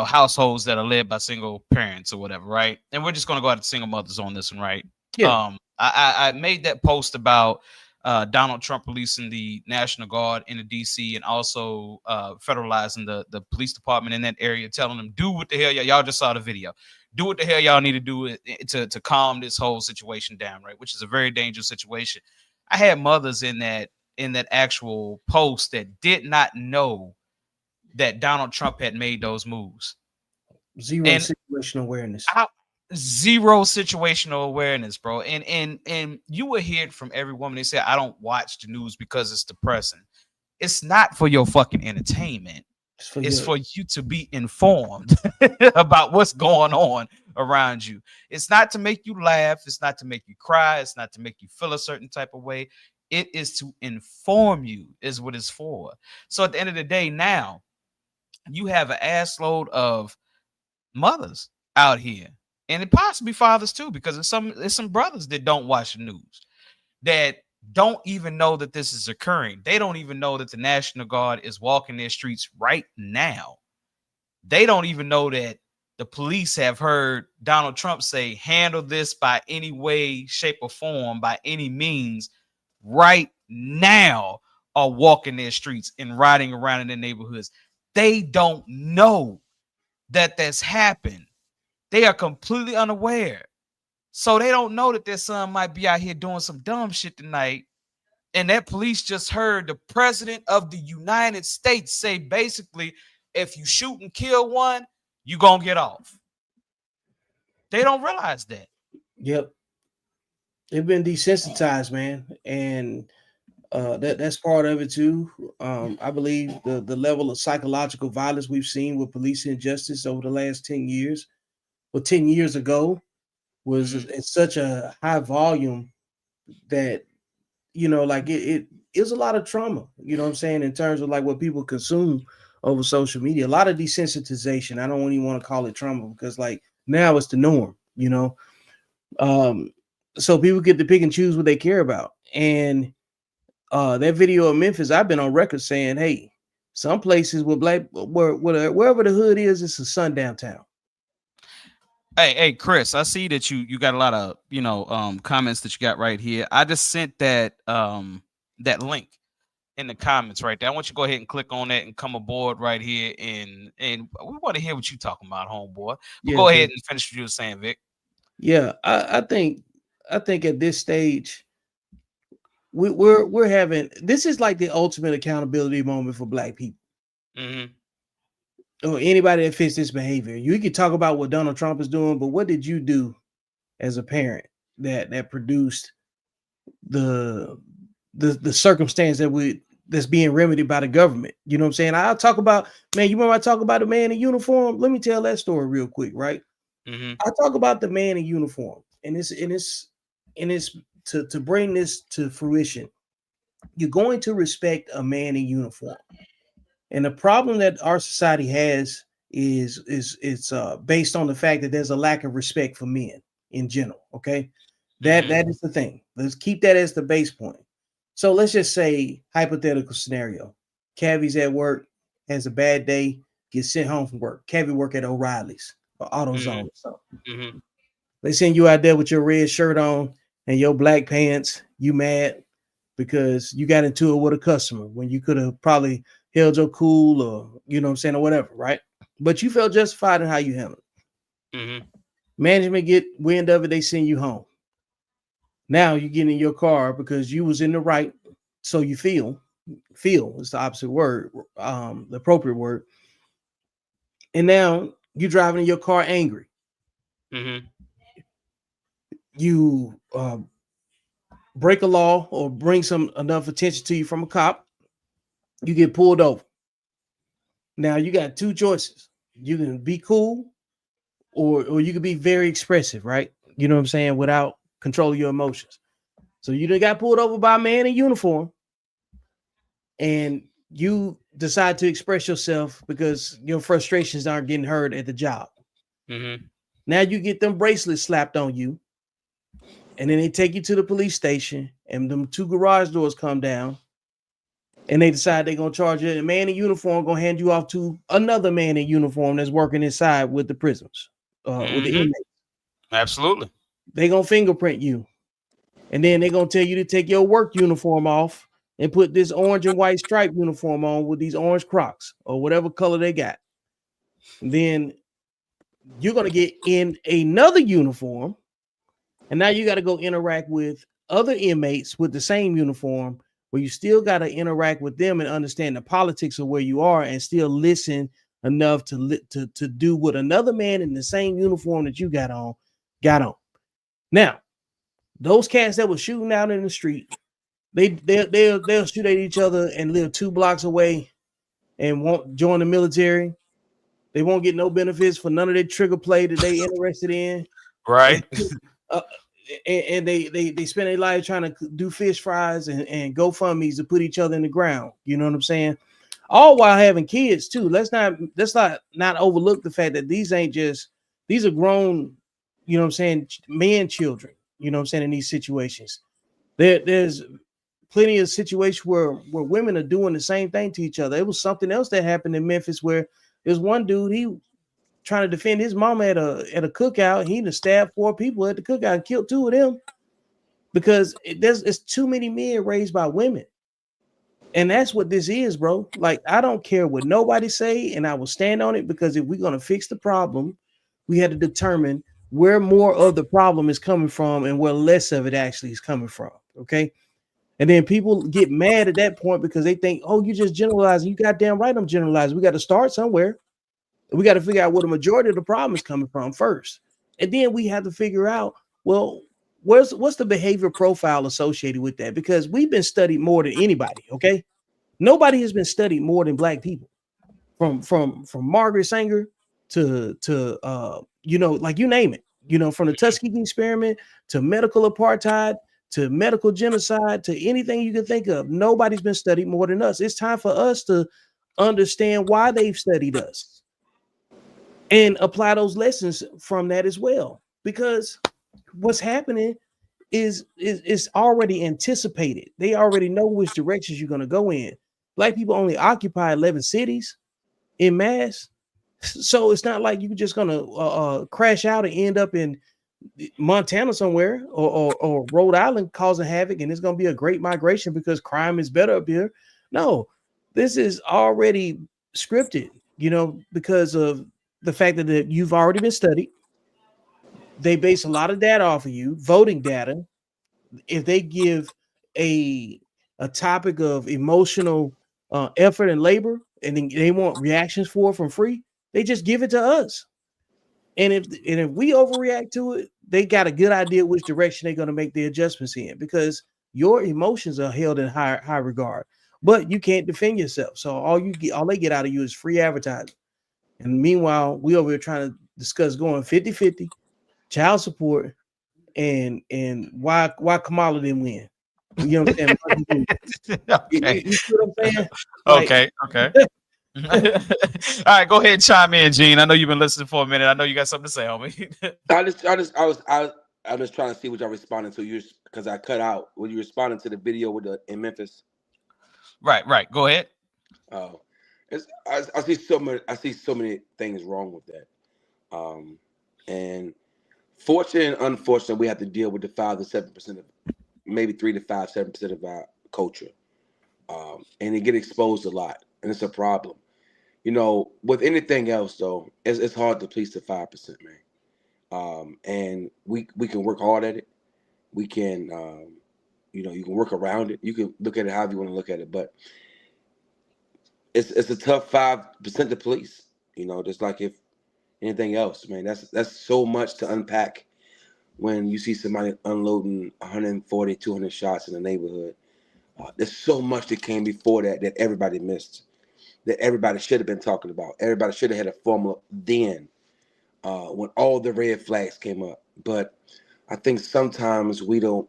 households that are led by single parents or whatever, right? And we're just going to go out to single mothers on this one, right? Yeah. I made that post about Donald Trump releasing the National Guard into DC and also federalizing the police department in that area, telling them, do what the hell y'all just saw the video. Do what the hell y'all need to do to calm this whole situation down, right? Which is a very dangerous situation. I had mothers in that actual post that did not know that Donald Trump had made those moves. Zero situational awareness. Zero situational awareness, bro. And you will hear it from every woman. They say, I don't watch the news because it's depressing. It's not for your fucking entertainment. It's for you to be informed about what's going on around you. It's not to make you laugh. It's not to make you cry. It's not to make you feel a certain type of way. It is to inform you, is what it's for. So at the end of the day, now you have an ass load of mothers out here, and it possibly fathers too, because there's some brothers that don't watch the news, that don't even know that this is occurring. They don't even know that the National Guard is walking their streets right now. They don't even know that the police have heard Donald Trump say, handle this by any way, shape, or form, by any means, right now, are walking their streets and riding around in their neighborhoods. They don't know that that's happened. They are completely unaware. So they don't know that their son might be out here doing some dumb shit tonight. And that police just heard the president of the United States say, basically, if you shoot and kill one, you gonna get off. They don't realize that. Yep. They've been desensitized, man. And that's part of it too. I believe the level of psychological violence we've seen with police injustice over the last 10 years, or 10 years ago, was at such a high volume that, you know, like it is a lot of trauma, you know what I'm saying, in terms of like what people consume over social media. A lot of desensitization. I don't even want to call it trauma because like now it's the norm, you know. So people get to pick and choose what they care about. And that video of Memphis, I've been on record saying, hey, some places with wherever the hood is, it's a sundown town. Hey, Chris, I see that you got a lot of, comments that you got right here. I just sent that link in the comments right there. I want you to go ahead and click on that and come aboard right here, and we want to hear what you talking about, homeboy. Yeah, go ahead and finish what you were saying, Vic. Yeah, I think at this stage we're having, this is like the ultimate accountability moment for Black people. Mm-hmm. Or anybody that fits this behavior. You can talk about what Donald Trump is doing, but what did you do as a parent that produced the circumstance that's being remedied by the government? You know what I'm saying? I'll talk about, man, you remember I talk about a man in uniform? Let me tell that story real quick, right? Mm-hmm. I talk about the man in uniform, and it's to bring this to fruition. You're going to respect a man in uniform. And the problem that our society has is it's based on the fact that there's a lack of respect for men in general. Okay, that is the thing. Let's keep that as the base point. So let's just say, hypothetical scenario: Cavi's at work, has a bad day, gets sent home from work. Cavi work at O'Reilly's or AutoZone. So they send you out there with your red shirt on and your black pants. You mad because you got into it with a customer when you could have probably held your cool, or you know what I'm saying, or whatever, right? But you felt justified in how you handled it. Management get wind of it, they send you home. Now you get in your car because you was in the right, so you feel is the opposite word, the appropriate word. And now you driving in your car angry. You break a law or bring enough attention to you from a cop, you get pulled over. Now you got two choices. You can be cool, or you can be very expressive, right? You know what I'm saying, without controlling your emotions. So you done got pulled over by a man in uniform, and you decide to express yourself because your frustrations aren't getting heard at the job. Now you get them bracelets slapped on you, and then they take you to the police station, and them two garage doors come down, and they decide they're gonna charge you. A man in uniform gonna hand you off to another man in uniform that's working inside with the prisoners, with the inmates. Absolutely. They gonna fingerprint you, and then they're gonna tell you to take your work uniform off and put this orange and white striped uniform on with these orange Crocs or whatever color they got. And then you're gonna get in another uniform, and now you got to go interact with other inmates with the same uniform, where you still got to interact with them and understand the politics of where you are, and still listen enough to do what another man in the same uniform that you got on. Now, those cats that were shooting out in the street, they'll shoot at each other and live 2 blocks away and won't join the military. They won't get no benefits for none of their trigger play that they interested in. Right. And they spend their life trying to do fish fries and GoFundMe's to put each other in the ground. You know what I'm saying? All while having kids too. Let's not overlook the fact that these are grown, you know what I'm saying, men, children, you know what I'm saying, in these situations. There's plenty of situations where women are doing the same thing to each other. It was something else that happened in Memphis where there's one dude, trying to defend his mama at a cookout. He done stabbed 4 people at the cookout and killed 2 of them because it's too many men raised by women. And that's what this is, bro. Like, I don't care what nobody say, and I will stand on it, because if we're going to fix the problem, we had to determine where more of the problem is coming from and where less of it actually is coming from. Okay. And then people get mad at that point because they think, oh, you just generalizing. You goddamn right, I'm generalizing. We got to start somewhere. We got to figure out where the majority of the problem is coming from first. And then we have to figure out, well, what's the behavior profile associated with that? Because we've been studied more than anybody. Okay. Nobody has been studied more than Black people, from Margaret Sanger to like, you name it, from the Tuskegee experiment to medical apartheid to medical genocide to anything you can think of. Nobody's been studied more than us. It's time for us to understand why they've studied us and apply those lessons from that as well. Because what's happening is already anticipated. They already know which directions you're going to go in. Black people only occupy 11 cities in mass. So it's not like you're just going to crash out and end up in Montana somewhere or Rhode Island causing havoc, and it's going to be a great migration because crime is better up here. No, this is already scripted, because of the fact that you've already been studied. They base a lot of data off of you, voting data. If they give a topic of emotional effort and labor, and then they want reactions for it from free, they just give it to us. And if we overreact to it, they got a good idea which direction they're going to make the adjustments in, because your emotions are held in high regard, but you can't defend yourself. So all they get out of you is free advertising. And meanwhile, we over here trying to discuss going 50-50, child support, and why Kamala didn't win. You know what I'm saying? Okay. You see what I'm saying? Like, Okay. All right, go ahead and chime in, Gene. I know you've been listening for a minute. I know you got something to say, homie. I was trying to see what y'all responding to, you because I cut out when you responding to the video in Memphis. Right. Go ahead. Oh, I see so many things wrong with that. And fortunate and unfortunate, we have to deal with the 5 to 7% of, maybe 3 to 5, 7% of our culture, and it get exposed a lot, and it's a problem. With anything else though, it's hard to please the 5%, man. And we can work hard at it. We can, you can work around it. You can look at it however you want to look at it, but it's a tough 5% to police. Just like if anything else, man. That's so much to unpack when you see somebody unloading 140, 200 shots in the neighborhood. There's so much that came before that everybody missed, that everybody should have been talking about. Everybody should have had a formula then, when all the red flags came up. But I think sometimes we don't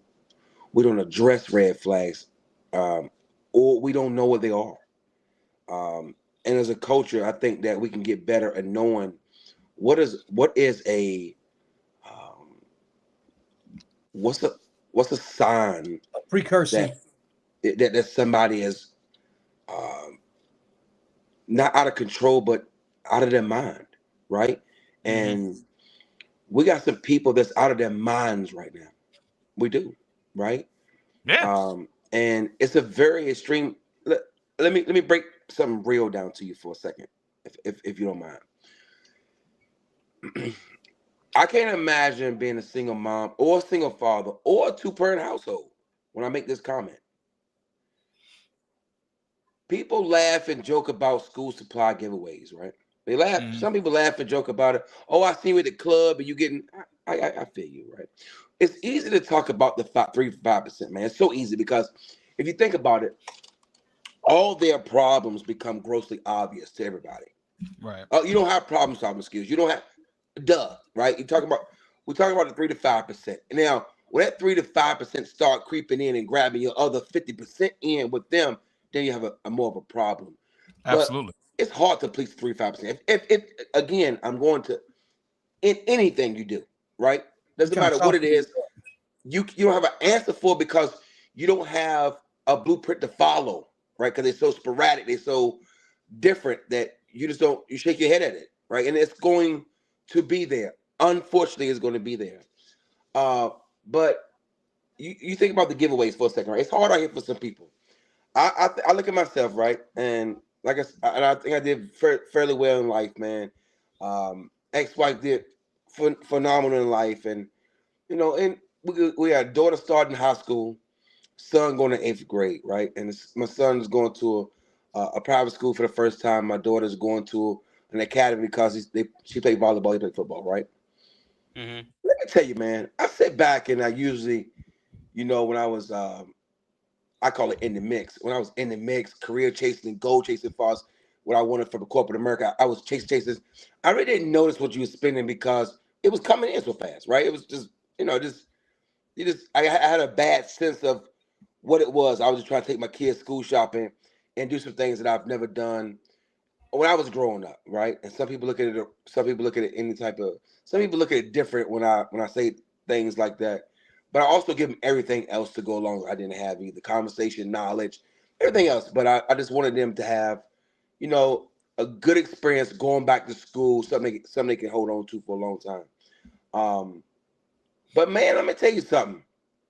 address red flags, or we don't know what they are. And as a culture, I think that we can get better at knowing what is a what's a sign, a precursor that somebody is not out of control, but out of their mind, right? Mm-hmm. And we got some people that's out of their minds right now. We do, right? Yeah. And it's a very extreme. Let me break something real down to you for a second, if you don't mind. I can't imagine being a single mom or a single father or a 2-parent household when I make this comment. People laugh and joke about school supply giveaways, right? They laugh. Mm-hmm. Some people laugh and joke about it. Oh, I see you at the club and you getting. I feel you, right? It's easy to talk about the 3 to 5%, man. It's so easy because if you think about it, all their problems become grossly obvious to everybody. Right. You don't have problem solving skills. You don't have, right? We're talking about the 3 to 5%. And now when that 3 to 5% start creeping in and grabbing your other 50% in with them, then you have a more of a problem. Absolutely. But it's hard to please 3 to 5%. If again, I'm going to, in anything you do, right? Doesn't matter what it is, you don't have an answer for, because you don't have a blueprint to follow, right? Because they're so sporadic, they're so different that you just don't, you shake your head at it. right? And it's going to be there. Unfortunately, it's going to be there. But you think about the giveaways for a second, right? It's hard out here for some people. I look at myself, right, and I think I did fairly well in life, man. Ex-wife did phenomenal in life, and and we had a daughter starting high school, son going to 8th grade, right, and my son's going to a private school for the first time. My daughter's going to an academy because she played volleyball, he played football, right. Mm-hmm. Let me tell you, man, I sit back and I usually, when I was I call it in the mix. When I was in the mix, career chasing and goal chasing for us, what I wanted from corporate America, I was chasing. I really didn't notice what you were spending because it was coming in so fast, right? It was just, I had a bad sense of what it was. I was just trying to take my kids school shopping and do some things that I've never done when I was growing up, right? And some people look at it. Some people look at it Some people look at it different when I say things like that. But I also give them everything else to go along. I didn't have either conversation, knowledge, everything else. But I just wanted them to have, a good experience going back to school, something they can hold on to for a long time. But man, let me tell you something.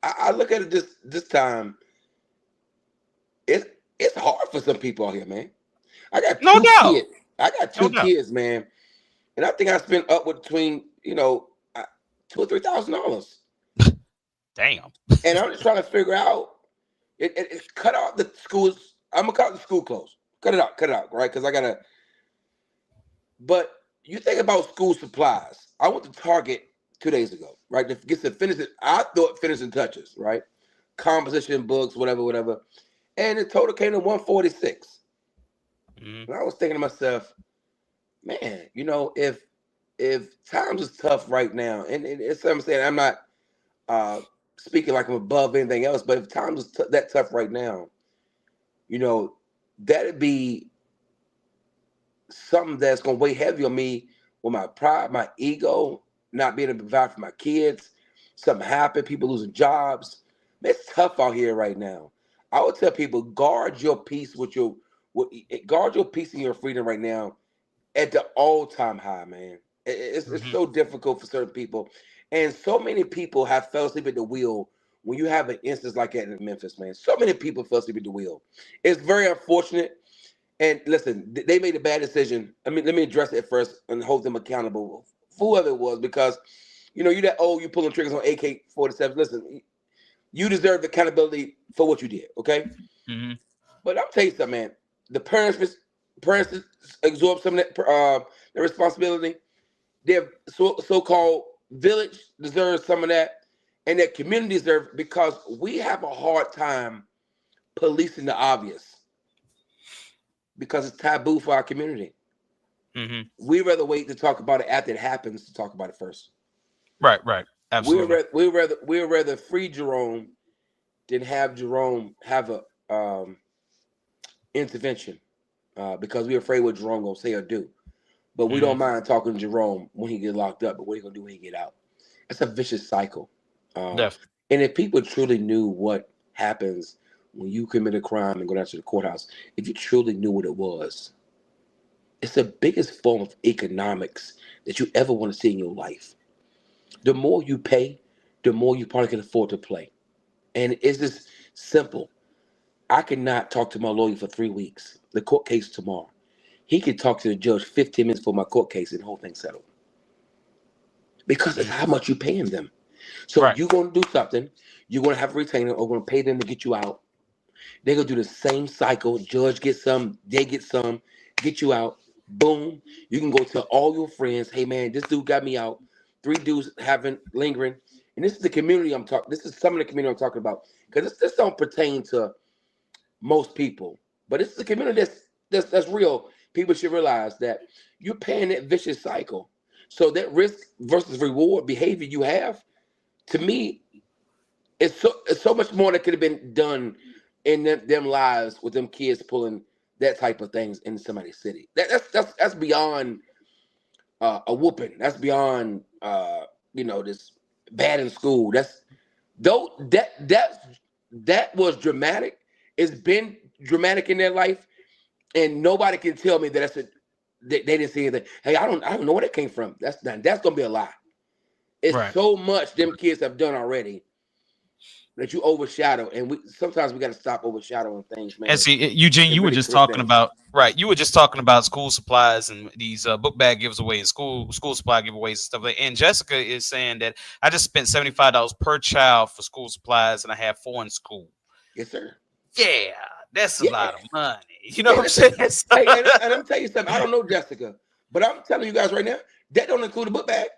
I look at it this time. It's hard for some people out here, man. I got No two doubt. kids. I got No two doubt. kids, man, and I think I spent upward between $2,000 or $3,000. Damn. And I'm just trying to figure out. It's cut out the schools. I'm gonna cut the school clothes. Cut it out, right? Because I gotta. But you think about school supplies. I went to Target 2 days ago, right? To get some finishing. I thought finishing touches, right? Composition books, whatever. And the total came to $146. Mm-hmm. And I was thinking to myself, man, if times is tough right now, and it's what I'm saying, I'm not speaking like I'm above anything else, but if times is that tough right now, that'd be something that's gonna weigh heavy on me with my pride, my ego, not being able to provide for my kids. Something happened, people losing jobs. Man, it's tough out here right now. I would tell people guard your peace guard your peace and your freedom right now at the all-time high, man. It's Mm-hmm. so difficult for certain people. And so many people have fell asleep at the wheel when you have an instance like that in Memphis, man. So many people fell asleep at the wheel. It's very unfortunate. And listen, they made a bad decision. I mean, let me address it first and hold them accountable, whoever it was, because you pulling triggers on AK-47. Listen, you deserve accountability for what you did, okay? Mm-hmm. But I'll tell you something, man. The parents absorb some of that their responsibility. Their so-called village deserves some of that, and their community deserves, because we have a hard time policing the obvious because it's taboo for our community. Mm-hmm. We rather wait to talk about it after it happens to talk about it first. Right. Absolutely. We'd rather free Jerome than have Jerome have a intervention because we're afraid what Jerome gonna say or do. But we don't mind talking to Jerome when he get locked up, but what he gonna do when he get out? It's a vicious cycle. Definitely. And if people truly knew what happens when you commit a crime and go down to the courthouse, if you truly knew what it was, it's the biggest form of economics that you ever want to see in your life. The more you pay, the more you probably can afford to play. And it's just simple. I cannot talk to my lawyer for 3 weeks. The court case tomorrow. He could talk to the judge 15 minutes for my court case and the whole thing settled. Because it's how much you're paying them. So Right. you're going to do something. You're going to have a retainer or going to pay them to get you out. They're going to do the same cycle. Judge gets some, they get some, get you out. Boom. You can go tell all your friends, hey, man, this dude got me out. 3 dudes having lingering. And this is the community I'm talking. This is some of the community I'm talking about. Because this don't pertain to most people. But this is the community that's real. People should realize that you're paying that vicious cycle. So that risk versus reward behavior you have, to me, it's so much more that could have been done in them lives with them kids pulling that type of things in somebody's city. That's beyond a whooping. That's beyond this bad in school. That was dramatic. It's been dramatic in their life, and nobody can tell me that they didn't see anything. Hey, I don't know where that came from. That's gonna be a lie. It's Right. so much them kids have done already that you overshadow, and sometimes we got to stop overshadowing things, man. And see, Eugene, It you were really just clip talking things. about You were just talking about school supplies and these book bag giveaways and school supply giveaways and stuff like that. And Jessica is saying that I just spent $75 per child for school supplies, and I have 4 in school. Yes, sir. Yeah, that's a Yeah. lot of money. You know Hey, what I'm listen, saying? hey, and I'm telling you something. I don't know Jessica, but I'm telling you guys right now, that don't include a book bag.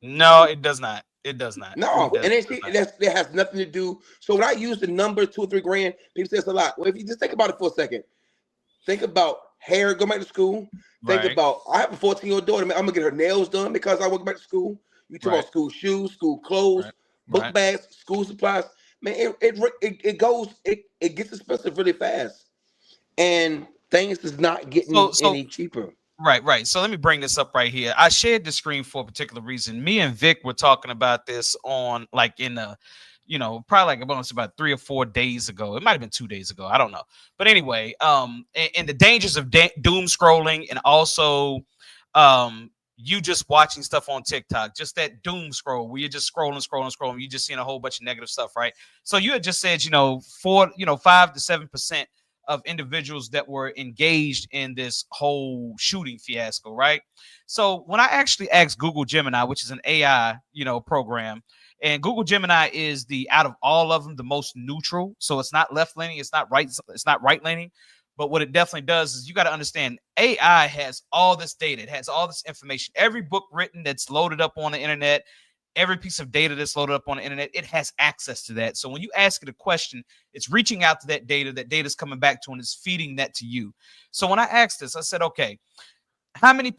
No, it does not. It does not. No, It and does then not. that has nothing to do. So when I use the number 2 or 3 grand, people say it's a lot. Well, if you just think about it for a second, think about hair, go back to school. Think Right. about I have a 14-year-old daughter. Man, I'm gonna get her nails done because I work back to school. You talk Right. about school shoes, school clothes, Right. book Right. bags, school supplies. Man, it gets expensive really fast, and things is not getting So any cheaper. Right. So let me bring this up right here. I shared the screen for a particular reason. Me and Vic were talking about this on like in the, probably like about 3 or 4 days ago. It might have been 2 days ago. I don't know. But anyway, and the dangers of doom scrolling, and also you just watching stuff on TikTok, just that doom scroll where you're just scrolling, you're just seeing a whole bunch of negative stuff, right? So you had just said, 5 to 7% of individuals that were engaged in this whole shooting fiasco, right? So when I actually asked Google Gemini, which is an AI, program, and Google Gemini is out of all of them, the most neutral. So it's not left leaning, it's not right leaning. But what it definitely does is you got to understand AI has all this data, it has all this information. Every book written that's loaded up on the internet, every piece of data that's loaded up on the internet, it has access to that. So when you ask it a question, it's reaching out to that data is coming back to, and it's feeding that to you. So when I asked this, I said, okay, how many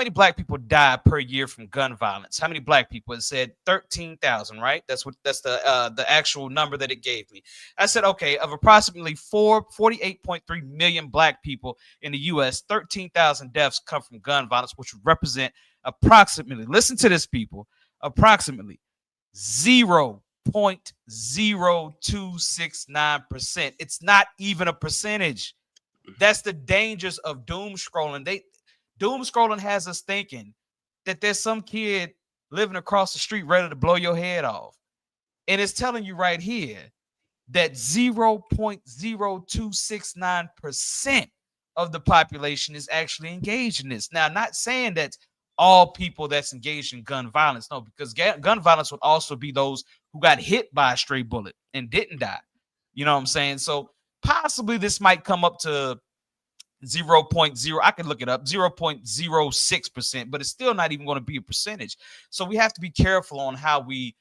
black people die per year from gun violence? How many black people? It said 13,000, right? That's the actual number that it gave me. I said, okay, of approximately 48.3 million black people in the US, 13,000 deaths come from gun violence, which would represent approximately, listen to this, people, approximately 0.0269%. It's not even a percentage. That's the dangers of doom scrolling. Doom scrolling has us thinking that there's some kid living across the street ready to blow your head off. And it's telling you right here that 0.0269% of the population is actually engaged in this. Now, not saying that all people that's engaged in gun violence, no, because gun violence would also be those who got hit by a stray bullet and didn't die. You know what I'm saying? So possibly this might come up to 0.0, I can look it up, 0.06%, but it's still not even going to be a percentage. So we have to be careful on how we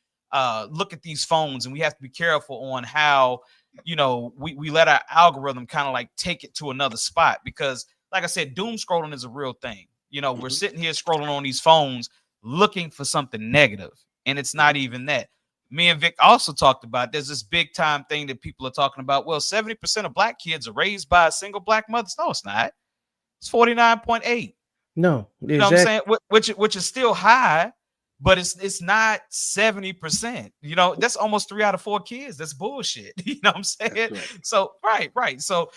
look at these phones, and we have to be careful on how we let our algorithm kind of like take it to another spot, because like I said, doom scrolling is a real thing. We're sitting here scrolling on these phones looking for something negative, and it's not even that. Me and Vic also talked about there's this big time thing that people are talking about. Well, 70% of black kids are raised by a single black mother. No, it's not. It's 49.8. No, You know what I'm saying? Which is still high, but it's not 70%. That's almost 3 out of 4 kids. That's bullshit. You know what I'm saying? Right. So right. So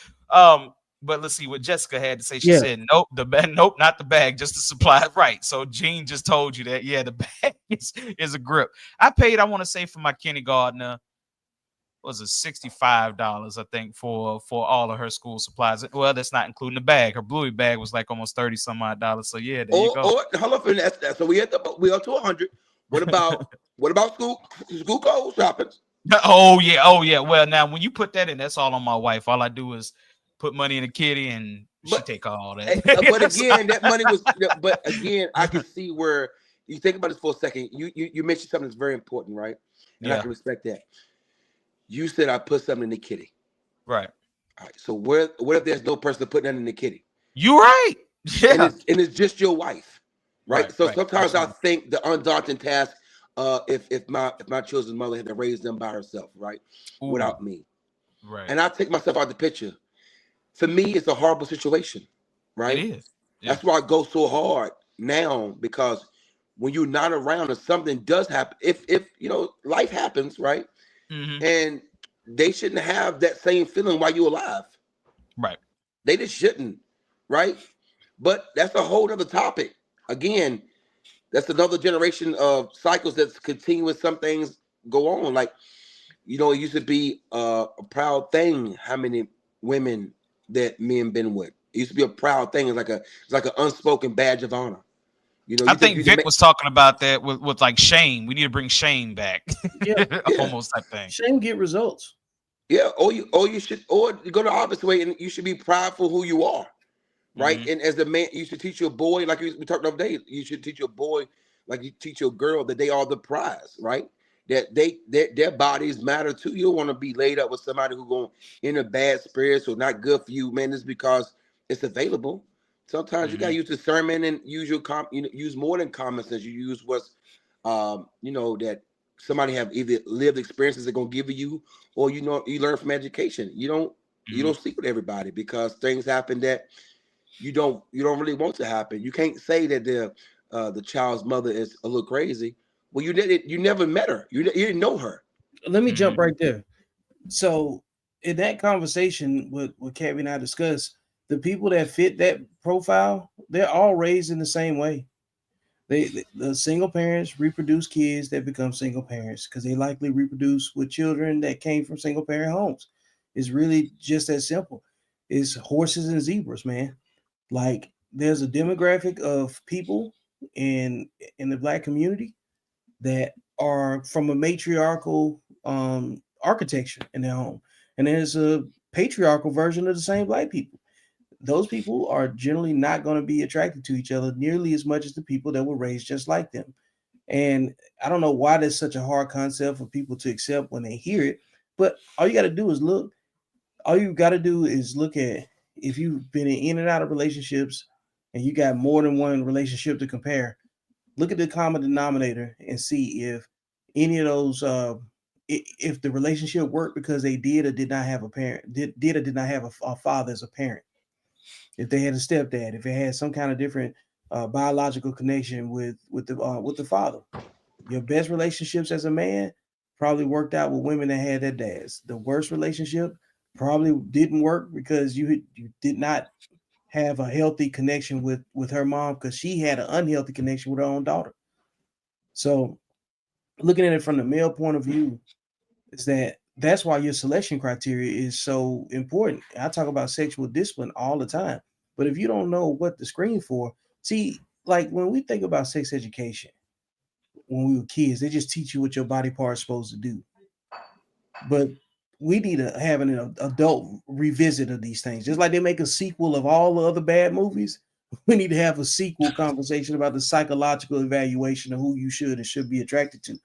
but let's see what Jessica had to say. She Yeah. said, nope, nope, not the bag, just the supply. Right. So Gene just told you that, yeah, the bag is a grip. I paid, I want to say, for my kindergartner, was it $65, I think, for all of her school supplies. Well, that's not including the bag. Her Bluey bag was like almost $30-some-odd. So yeah, there you go. Hold up, so we up to 100. What about school clothes shopping? Oh yeah. Well, now when you put that in, that's all on my wife. All I do is put money in the kitty, and she take all that. But again, that money was. But again, I can see where you think about this for a second. You mentioned something that's very important, right? And I can respect that. You said I put something in the kitty. Right. All right. So what if there's no person to put that in the kitty? You right. Yeah. And it's just your wife, right? So sometimes Absolutely. I think the undaunting task, if my children's mother had to raise them by herself, right, without me, right, and I take myself out of the picture. For me, it's a horrible situation, right? It is. Yeah. That's why I go so hard now, because when you're not around and something does happen, if life happens, right? Mm-hmm. And they shouldn't have that same feeling while you're alive. Right. They just shouldn't, right? But that's a whole other topic. Again, that's another generation of cycles that's continuous. Some things go on. Like, it used to be a proud thing how many women that men been with. It used to be a proud thing. It's like an unspoken badge of honor. I You think think you can Vic make was talking about that with like shame. We need to bring shame back. Yeah, yeah. Almost type thing. shame get results. Yeah, or you should, or you go the opposite way, and you should be prideful who you are, right? Mhm. And as a man, you should teach your boy, like we talked the other day. You should teach your boy, like you teach your girl, that they are the prize, right? That their bodies matter too. You don't want to be laid up with somebody who going in a bad spirits or not good for you, man. It's because it's available. Sometimes you gotta Mhm. use discernment and use use more than common sense. You use what's that somebody have either lived experiences they're gonna give you, or you learn from education. You don't Mhm. sleep with everybody because things happen that you don't really want to happen. You can't say that the child's mother is a little crazy. Well, you never met her. You didn't know her. Let me jump Mhm. right there. So in that conversation, what Kevin and I discussed, the people that fit that profile, they're all raised in the same way. The single parents reproduce kids that become single parents because they likely reproduce with children that came from single parent homes. It's really just that simple. It's horses and zebras, man. Like there's a demographic of people in the black community that are from a matriarchal architecture in their home, and there's a patriarchal version of the same black people. Those people are generally not going to be attracted to each other nearly as much as the people that were raised just like them. And I don't know why that's such a hard concept for people to accept when they hear it, but all you got to do is look. All you got to do is look at if you've been in and out of relationships and you got more than one relationship to compare. Look at the common denominator and see if any of those if the relationship worked because they did or did not have a parent, did or did not have a father as a parent. If they had a stepdad, if it had some kind of different biological connection with the father. Your best relationships as a man probably worked out with women that had their dads. The worst relationship probably didn't work because you did not have a healthy connection with her mom because she had an unhealthy connection with her own daughter. So looking at it from the male point of view is that's why your selection criteria is so important. I talk about sexual discipline all the time, but if you don't know what to screen for, see, like when we think about sex education, when we were kids, they just teach you what your body part is supposed to do. But we need to have an adult revisit of these things, just like they make a sequel of all the other bad movies. We need to have a sequel conversation about the psychological evaluation of who you should and should be attracted to,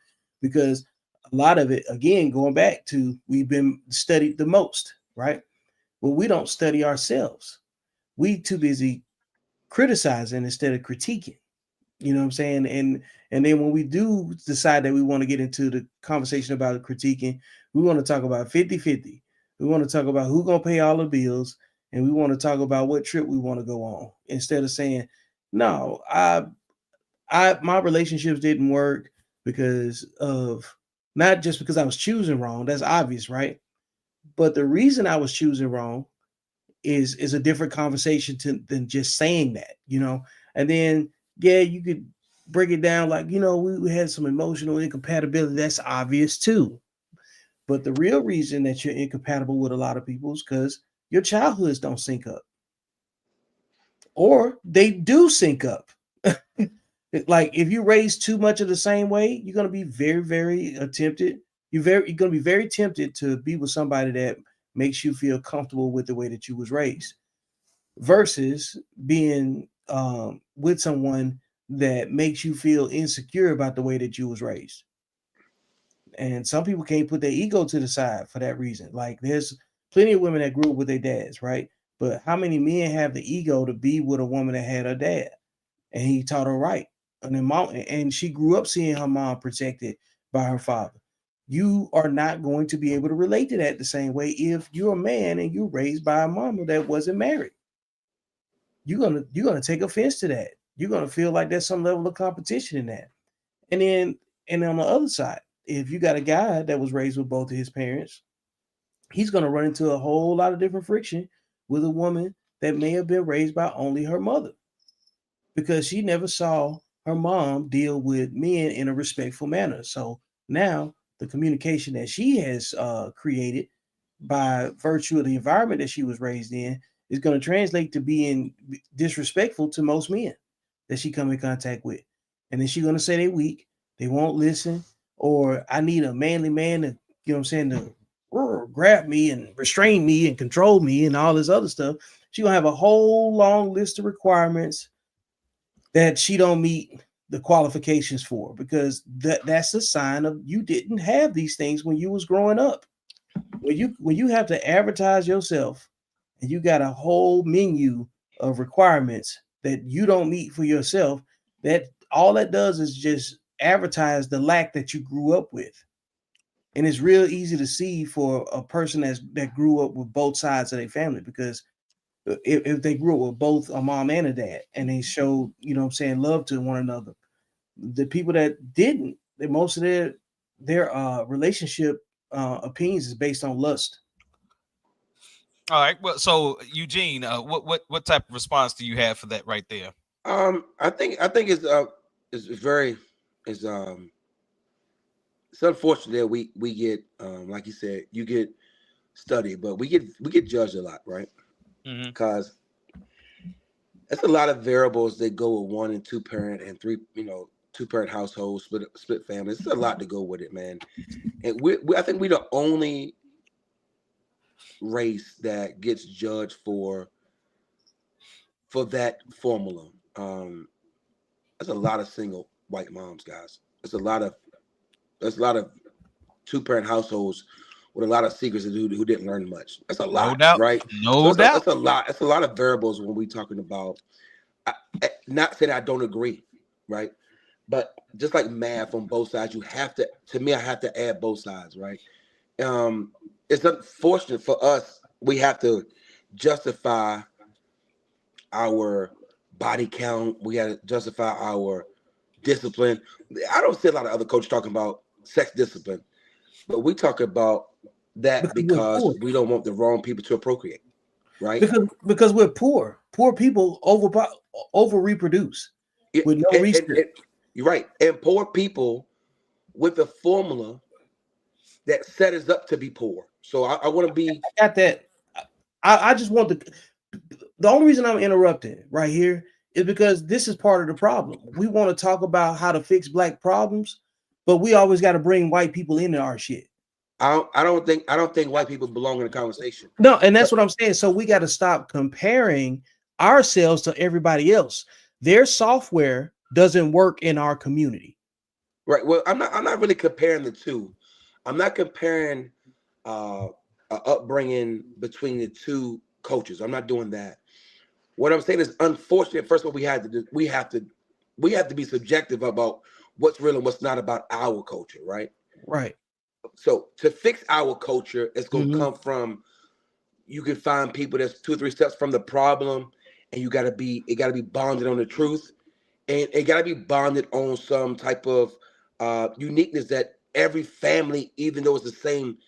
because a lot of it, again, going back to we've been studied the most, right? Well, we don't study ourselves. We too busy criticizing instead of critiquing. You know what I'm saying? And then when we do decide that we want to get into the conversation about critiquing, we want to talk about 50-50. We want to talk about who's gonna pay all the bills, and we want to talk about what trip we want to go on instead of saying, no, I my relationships didn't work because of not just because I was choosing wrong. That's obvious, right? But the reason I was choosing wrong is a different conversation than just saying that, you know. And then yeah, you could break it down like, we had some emotional incompatibility. That's obvious too. But the real reason that you're incompatible with a lot of people is because your childhoods don't sync up, or they do sync up. Like if you raise too much of the same way, you're gonna be very, very tempted. You're gonna be very tempted to be with somebody that makes you feel comfortable with the way that you was raised, versus being with someone that makes you feel insecure about the way that you was raised. And some people can't put their ego to the side for that reason. Like there's plenty of women that grew up with their dads, right? But how many men have the ego to be with a woman that had her dad and he taught her right? And then mom, and she grew up seeing her mom protected by her father. You are not going to be able to relate to that the same way if you're a man and you're raised by a mama that wasn't married. You're gonna take offense to that. You're gonna feel like there's some level of competition in that. And then on the other side, if you got a guy that was raised with both of his parents, he's gonna run into a whole lot of different friction with a woman that may have been raised by only her mother. because she never saw her mom deal with men in a respectful manner. So now the communication that she has created by virtue of the environment that she was raised in is going to translate to being disrespectful to most men that she come in contact with. And then she's going to say they weak, they won't listen, or I need a manly man to, you know what I'm saying, to grab me and restrain me and control me and all this other stuff. She's going to have a whole long list of requirements that she don't meet the qualifications for, because that's a sign of you didn't have these things when you was growing up. When you have to advertise yourself and you got a whole menu of requirements that you don't meet for yourself, that all that does is just advertise the lack that you grew up with. And it's real easy to see for a person that grew up with both sides of their family, because if they grew up with both a mom and a dad and they showed, you know what I'm saying, love to one another. The people that didn't, that most of their relationship opinions is based on lust. All right. Well, so Eugene, what type of response do you have for that right there? I think it's very it's unfortunate that we get like you said, you get studied, but we get judged a lot, right? Because it's a lot of variables that go with 1 and 2 parent and 3, 2 parent households, split families. It's a lot to go with it, man. And I think we're the only race that gets judged for that formula. There's a lot of single white moms, guys. There's a lot of 2 parent households with a lot of secrets who didn't learn much. That's a lot, no doubt, right? No doubt. That's a lot. That's a lot of variables when we're talking about. Not saying I don't agree, right? But just like math on both sides, you have to. To me, I have to add both sides, right? It's unfortunate for us. We have to justify our body count. We got to justify our discipline. I don't see a lot of other coaches talking about sex discipline, but we talk about that because we don't want the wrong people to appropriate, right? Because we're poor. Poor people over reproduce with no research. You're right. And poor people with a formula that set us up to be poor. So I want to be. I got that. I just want the only reason I'm interrupting right here is because this is part of the problem. We want to talk about how to fix black problems, but we always got to bring white people into our shit. I don't think white people belong in the conversation. No, and that's what I'm saying. So we got to stop comparing ourselves to everybody else. Their software doesn't work in our community. Right. Well, I'm not really comparing the two. I'm not comparing upbringing between the two cultures. I'm not doing that. What I'm saying is, unfortunate. First of all, we have to be subjective about what's real and what's not about our culture, right? Right. So to fix our culture, it's going to come from. You can find people that's 2 or 3 steps from the problem, and it got to be bonded on the truth, and it got to be bonded on some type of uniqueness that every family, even though it's the same,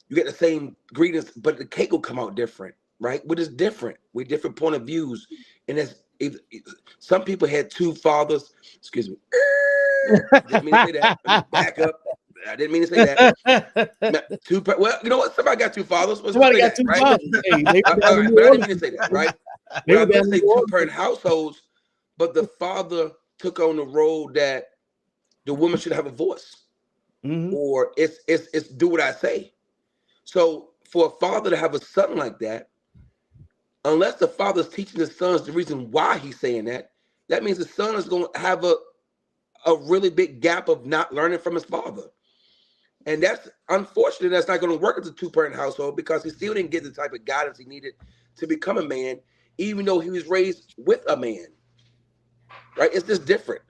you get the same ingredients, but the cake will come out different, right? We're just different. We're different point of views, and some people had 2 fathers. Excuse me. Didn't mean to say that. Let me back up. I didn't mean to say that. Well, you know what? Somebody got 2 fathers. Somebody got 2 fathers. Hey, but I didn't mean to say that, right? But I'm going to say 2 parent households, but the father took on the role that the woman should have a voice, or it's do what I say. So for a father to have a son like that, unless the father's teaching his sons the reason why he's saying that, that means the son is going to have a really big gap of not learning from his father. And that's unfortunate. That's not going to work as a 2-parent household, because he still didn't get the type of guidance he needed to become a man, even though he was raised with a man. Right? It's just different.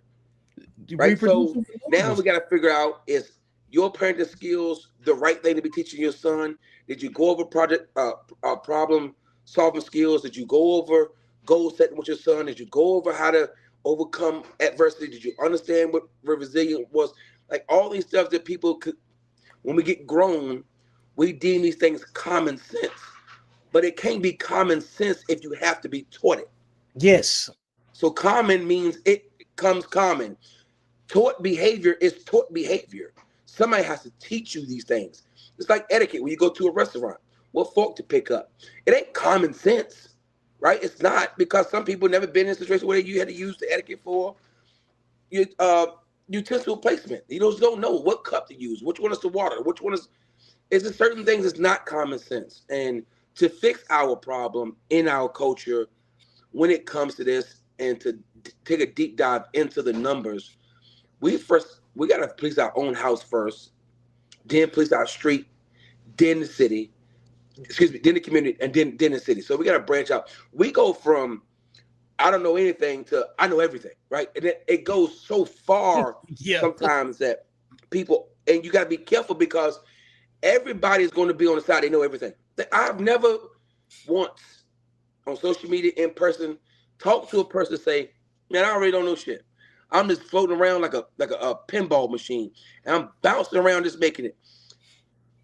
Right? So now we got to figure out, is your parenting skills the right thing to be teaching your son? Did you go over problem solving skills? Did you go over goal setting with your son? Did you go over how to overcome adversity? Did you understand what resilience was? Like all these stuff that people could. When we get grown, we deem these things common sense, but it can't be common sense if you have to be taught it. Yes. So common means it comes common. Taught behavior is taught behavior. Somebody has to teach you these things. It's like etiquette when you go to a restaurant. What fork to pick up? It ain't common sense, right? It's not, because some people never been in a situation where you had to use the etiquette for your utensil placement. You don't know what cup to use, which one is the water, which one is. It's just certain things that's not common sense. And to fix our problem in our culture when it comes to this, and to take a deep dive into the numbers, we got to police our own house first, then police our street, then the city, then the community, and then the city. So we got to branch out. We go from I don't know anything to I know everything, right? And it goes so far Yeah. sometimes that people, and you got to be careful, because everybody is going to be on the side they know everything. I've never once on social media, in person, talked to a person say, "Man, I already don't know shit. I'm just floating around like a pinball machine, and I'm bouncing around just making it."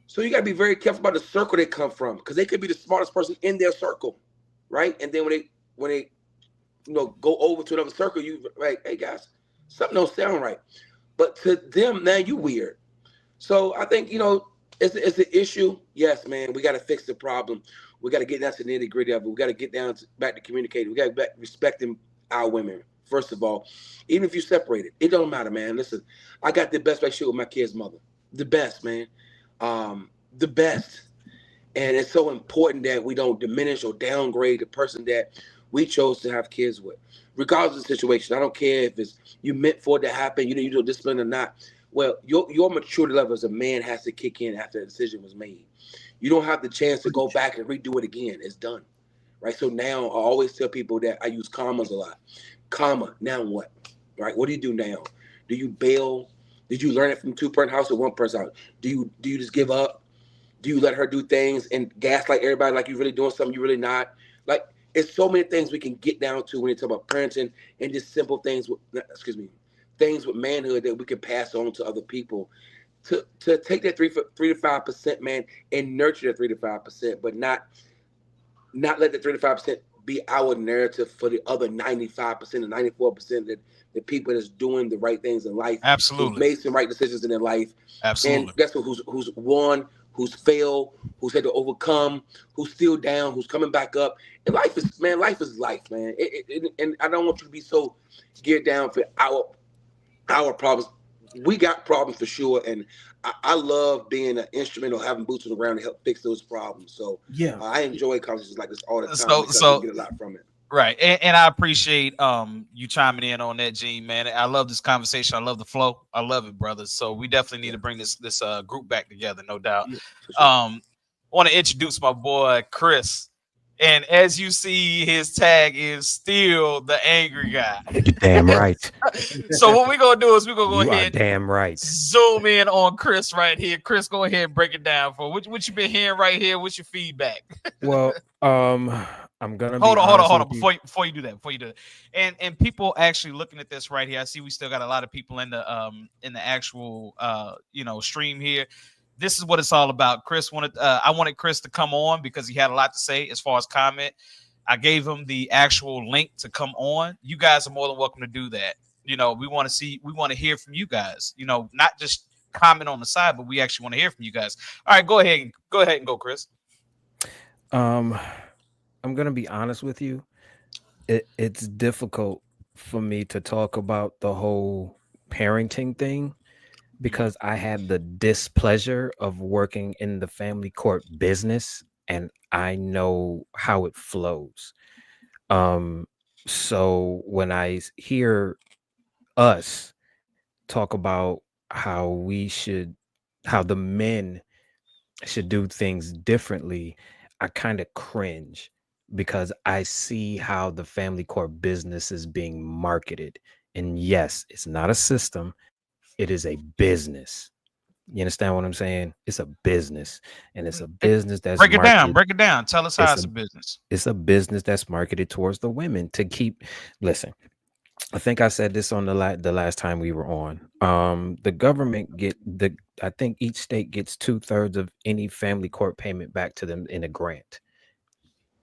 So you got to be very careful about the circle they come from, because they could be the smartest person in their circle, right? And then when they go over to another circle, you like, "Hey guys, something don't sound right." But to them, now you weird. So I think it's an issue. Yes, man, we got to fix the problem. We got to get down to the nitty gritty of it. We got to get back to communicating. We got to back respecting our women. First of all, even if you separated, it don't matter, man. Listen, I got the best relationship with my kid's mother. The best, man. The best. And it's so important that we don't diminish or downgrade the person that we chose to have kids with, regardless of the situation. I don't care if it's you meant for it to happen, you do discipline or not. Well, your maturity level as a man has to kick in after the decision was made. You don't have the chance to go back and redo it again. It's done, right? So now I always tell people that I use commas a lot. Comma, now what? Right? What do you do now? Do you bail? Did you learn it from two-person house or one-person house? Do you just give up? Do you let her do things and gaslight everybody like you're really doing something you're really not? Like, it's so many things we can get down to when you talk about parenting, and just simple things things with manhood that we can pass on to other people. To take that 3 to 5%, man, and nurture that 3 to 5%, but not let the 3 to 5% be our narrative for the other 95% and 94% that the people that's doing the right things in life, Absolutely. who've made some right decisions in their life. Absolutely. And guess what? Who's won, who's failed, who's had to overcome, who's still down, who's coming back up. And life is life, man. And I don't want you to be so geared down for our problems. We got problems for sure, and I love being an instrument or having boots on the ground to help fix those problems. So Yeah. I enjoy conversations like this all the time, So- because so- we get a lot from it. Right. And I appreciate you chiming in on that, Gene, man. I love this conversation. I love the flow. I love it, brothers. So we definitely need to bring this group back together, no doubt. Yeah, Want to introduce my boy Chris. And as you see, his tag is still the angry guy. Damn right. So what we're gonna do is we're gonna go You are ahead damn right. zoom in on Chris right here. Chris, go ahead and break it down for what you been hearing right here. What's your feedback? Well, I'm gonna Hold be on. honest with you. Before you do that, and people actually looking at this right here. I see we still got a lot of people in the actual stream here. This is what it's all about. I wanted Chris to come on because he had a lot to say as far as comment. I gave him the actual link to come on. You guys are more than welcome to do that. We want to hear from you guys. Not just comment on the side, but we actually want to hear from you guys. All right, go ahead and go, Chris. I'm gonna be honest with you. It's difficult for me to talk about the whole parenting thing because I had the displeasure of working in the family court business and I know how it flows. So when I hear us talk about how the men should do things differently, I kind of cringe because I see how the family court business is being marketed. And yes, it's not a system, it is a business. You understand what I'm saying? It's a business, and it's a business that's Break it down. Tell us how it's a business. It's a business that's marketed towards the women to keep. Listen, I think I said this on the last time we were on. The government I think each state gets 2/3 of any family court payment back to them in a grant,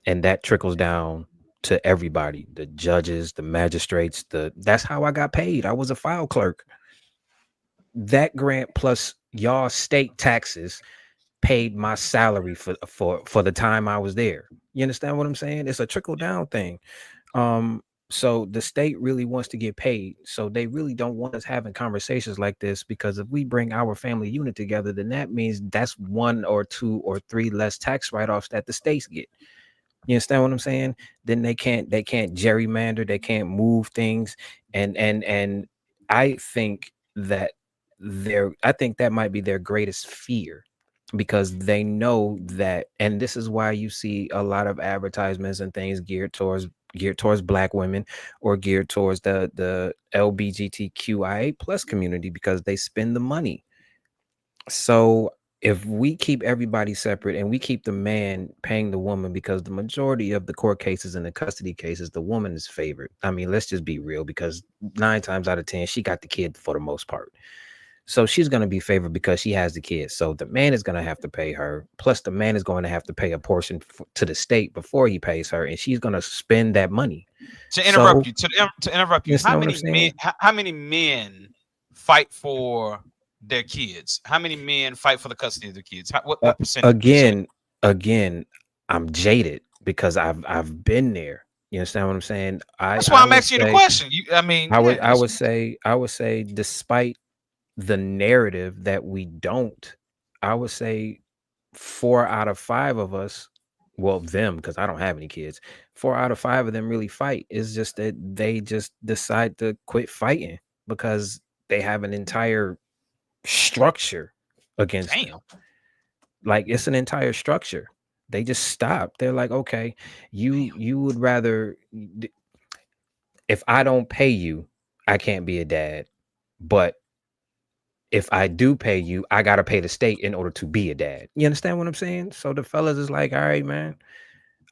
and that trickles down to everybody, the judges, the magistrates. That's how I got paid. I was a file clerk. That grant plus y'all state taxes paid my salary for the time I was there. You understand what I'm saying? It's a trickle down thing. So the state really wants to get paid. So they really don't want us having conversations like this, because if we bring our family unit together, then that means that's 1 or 2 or 3 less tax write-offs that the states get. You understand what I'm saying? Then they can't gerrymander, they can't move things. And I think that that might be their greatest fear, because they know that, and this is why you see a lot of advertisements and things geared towards Black women, or geared towards the LGBTQIA plus community, because they spend the money. So if we keep everybody separate and we keep the man paying the woman, because the majority of the court cases and the custody cases, the woman is favored. I mean, let's just be real, because 9 times out of 10, she got the kid for the most part. So she's going to be favored because she has the kids. So the man is going to have to pay her. Plus, the man is going to have to pay a portion to the state before he pays her, and she's going to spend that money. To interrupt you, how many men fight for their kids? How many men fight for the custody of their kids? What percentage? Again, I'm jaded because I've been there. You understand what I'm saying? That's why I'm asking you the question. I would say, despite the narrative that we don't, I would say 4 out of 5 of us, well, them, because I don't have any kids, 4 out of 5 of them really fight. It's just that they just decide to quit fighting because they have an entire structure against them. Like, it's an entire structure. They just stop. They're like, okay, you would rather, if I don't pay you, I can't be a dad, but if I do pay you, I gotta pay the state in order to be a dad. You understand what I'm saying? So the fellas is like, all right, man,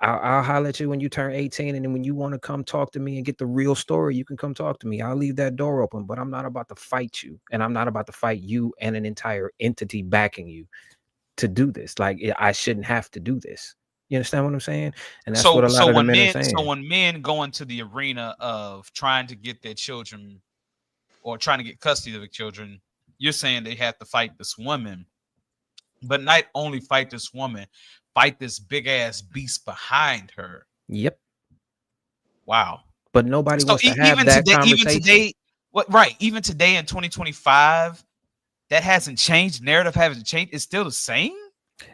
I'll holler at you when you turn 18, and then when you want to come talk to me and get the real story, you can come talk to me. I'll leave that door open, but I'm not about to fight you, and I'm not about to fight you and an entire entity backing you to do this. Like, I shouldn't have to do this. You understand what I'm saying? And that's what a lot of the men are saying. So when men go into the arena of trying to get their children or trying to get custody of the children, you're saying they have to fight this woman, but not only fight this woman, fight this big ass beast behind her. Yep. Wow. But nobody wants to have that conversation. Even today in 2025, that hasn't changed. Narrative hasn't changed. It's still the same.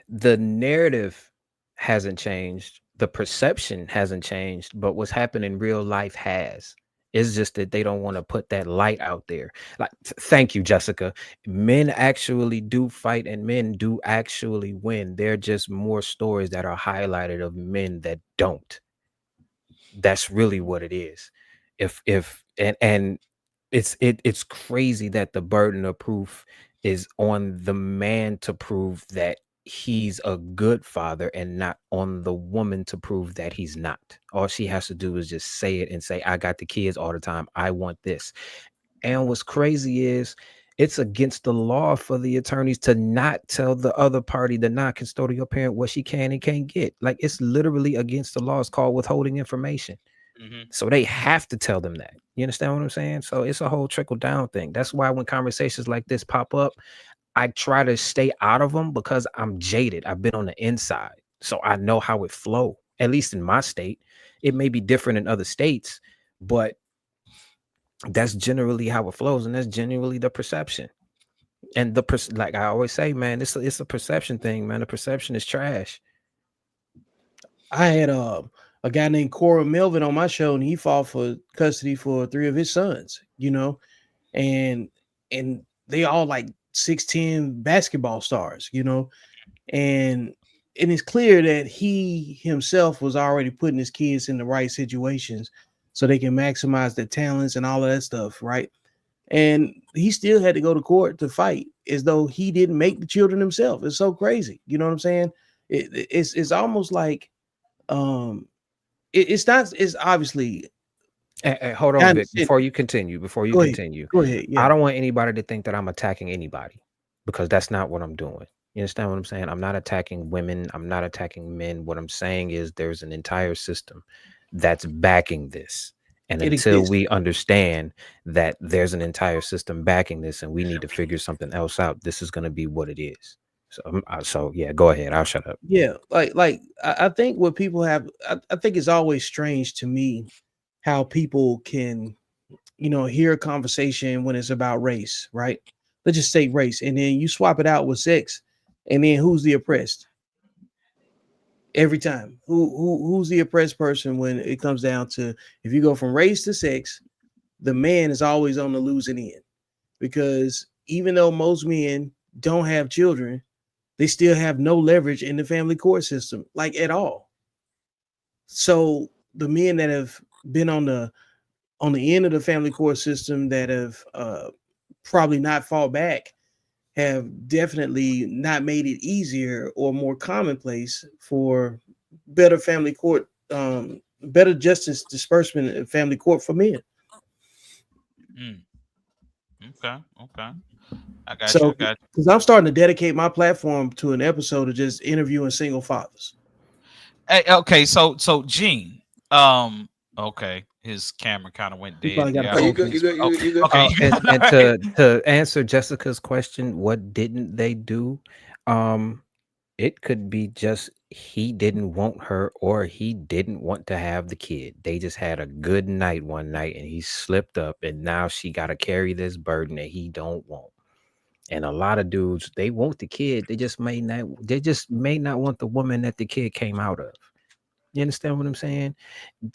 The narrative hasn't changed. The perception hasn't changed. But what's happened in real life has. It's just that they don't want to put that light out there. Like, thank you, Jessica. Men actually do fight, and men do actually win. There are just more stories that are highlighted of men that don't. That's really what it is. And it's crazy that the burden of proof is on the man to prove that he's a good father, and not on the woman to prove that he's not. All she has to do is just say it and say, I got the kids all the time, I want this. And what's crazy is it's against the law for the attorneys to not tell the other party, the non-custodial parent, what she can and can't get. Like, it's literally against the law. It's called withholding information. So they have to tell them that. You understand what I'm saying? So it's a whole trickle down thing. That's why when conversations like this pop up, I try to stay out of them, because I'm jaded. I've been on the inside, so I know how it flow. At least in my state, it may be different in other states, but that's generally how it flows, and that's genuinely the perception. And like I always say, man, it's a perception thing, man. The perception is trash. I had a guy named Cora Melvin on my show, and he fought for custody for 3 of his sons, and they all like 6'10" basketball stars, and it's clear that he himself was already putting his kids in the right situations so they can maximize their talents and all of that stuff, right? And he still had to go to court to fight as though he didn't make the children himself. It's so crazy. You know what I'm saying? It's almost like it's not. It's obviously. Hold on, Vic, before you continue. Go ahead. Yeah. I don't want anybody to think that I'm attacking anybody, because that's not what I'm doing. You understand what I'm saying? I'm not attacking women. I'm not attacking men. What I'm saying is there's an entire system. that's backing this. And It until exists. we understand that there's an entire system backing this and we need to figure something else out, this is going to be what it is. So yeah, go ahead. I'll shut up. Yeah, I think what people have, I think it's always strange to me how people can, hear a conversation when it's about race, right? Let's just say race, and then you swap it out with sex, and then who's the oppressed? Every time, who's the oppressed person when it comes down to, if you go from race to sex, the man is always on the losing end, because even though most men don't have children, they still have no leverage in the family court system, like at all. So the men that have been on the end of the family court system, that have probably not fought back, have definitely not made it easier or more commonplace for better family court, better justice disbursement in family court for men. Mm. Okay. I got you. I So, got you. because I'm starting to dedicate my platform to an episode of just interviewing single fathers. Hey, okay, so Gene, okay, his camera kind of went He dead probably got a there. I Oh, you phone hope good? You he's case. good? okay. You good? Okay, And all right. to answer Jessica's question, what didn't they do? Um, it could be just he didn't want her or he didn't want to have the kid. They just had a good night one night and he slipped up and now she got to carry this burden that he don't want. And a lot of dudes, they want the kid. They just may not want the woman that the kid came out of. You understand what I'm saying?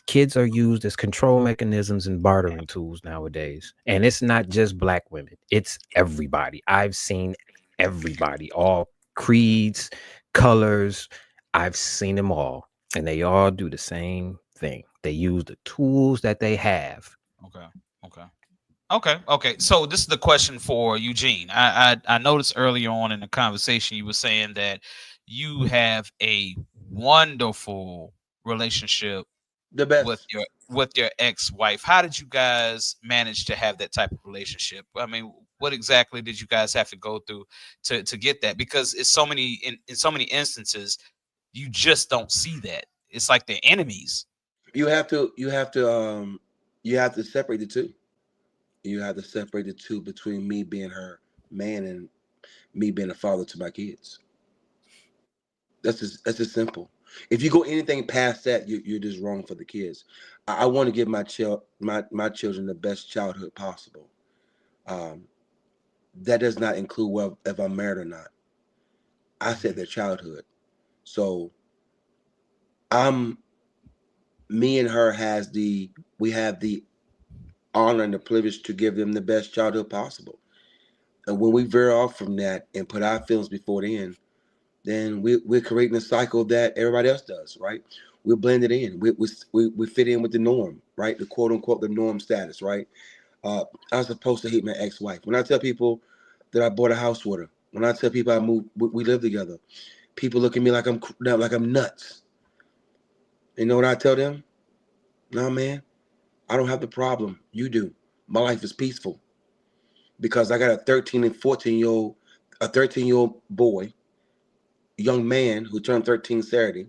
Kids are used as control mechanisms and bartering tools nowadays. And it's not just black women, it's everybody. I've seen everybody, all creeds, colors. I've seen them all. And they all do the same thing. They use the tools that they have. Okay, okay. So this is the question for Eugene. I noticed earlier on in the conversation you were saying that you have a wonderful relationship The with best. your ex-wife. How did you guys manage to have that type of relationship? I mean, what exactly did you guys have to go through to get that? Because it's so many in so many instances you just don't see that. It's like they're enemies. You have to. You have to. You have to separate the two. You have to separate the two between me being her man and me being a father to my kids. That's just simple. If you go anything past that, you're just wrong for the kids. I want to give my children the best childhood possible. Um, that does not include if I'm married or not. I said their childhood. So I'm me and her has the we have the honor and the privilege to give them the best childhood possible. And when we veer off from that and put our feelings before the end, then we're creating a cycle that everybody else does, right? We're blended in. We fit in with the norm, right? The quote unquote the norm status, right? I'm supposed to hate my ex-wife. When I tell people that I bought a house with her, when I tell people I moved, we live together, people look at me like I'm nuts. You know what I tell them? No, man, I don't have the problem. You do. My life is peaceful because I got a 13 and 14-year-old, a 13-year-old boy, young man who turned 13 Saturday,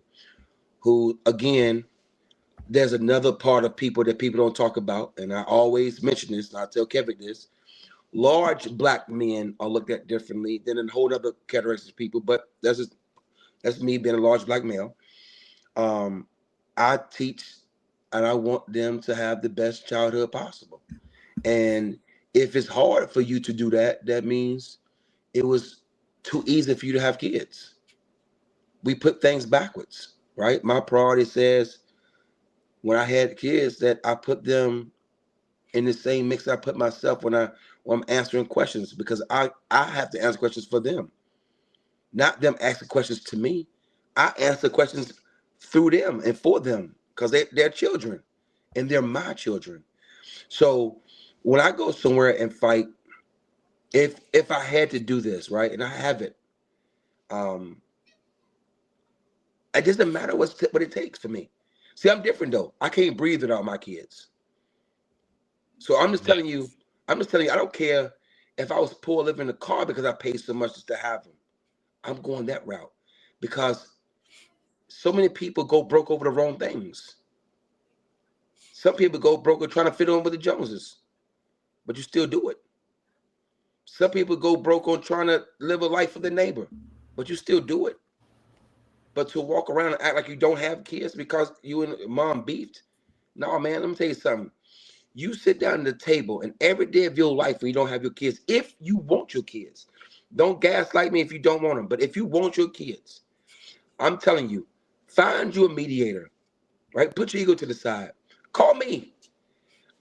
who again, there's another part of people that people don't talk about, and I always mention this, and I tell Kevin this. Large black men are looked at differently than a whole other categories of people, but that's me being a large black male. Um, I teach and I want them to have the best childhood possible. And if it's hard for you to do that, that means it was too easy for you to have kids. We put things backwards, right? My priority says when I had kids that I put them in the same mix I put myself when I'm answering questions because I have to answer questions for them, not them asking questions to me. I answer questions through them and for them because they're children and they're my children. So when I go somewhere and fight, if I had to do this, right, and I have it, um, it doesn't matter what it takes for me. See, I'm different though. I can't breathe without my kids. So Yeah. I'm just telling you, I don't care if I was poor living in a car because I paid so much just to have them. I'm going that route because so many people go broke over the wrong things. Some people go broke trying to fit on with the Joneses, but you still do it. Some people go broke on trying to live a life for the neighbor, but you still do it. But to walk around and act like you don't have kids because you and mom beefed, no, man, let me tell you something. You sit down at the table and every day of your life when you don't have your kids, if you want your kids, don't gaslight me if you don't want them, but if you want your kids, I'm telling you, find you a mediator, right? Put your ego to the side. Call me.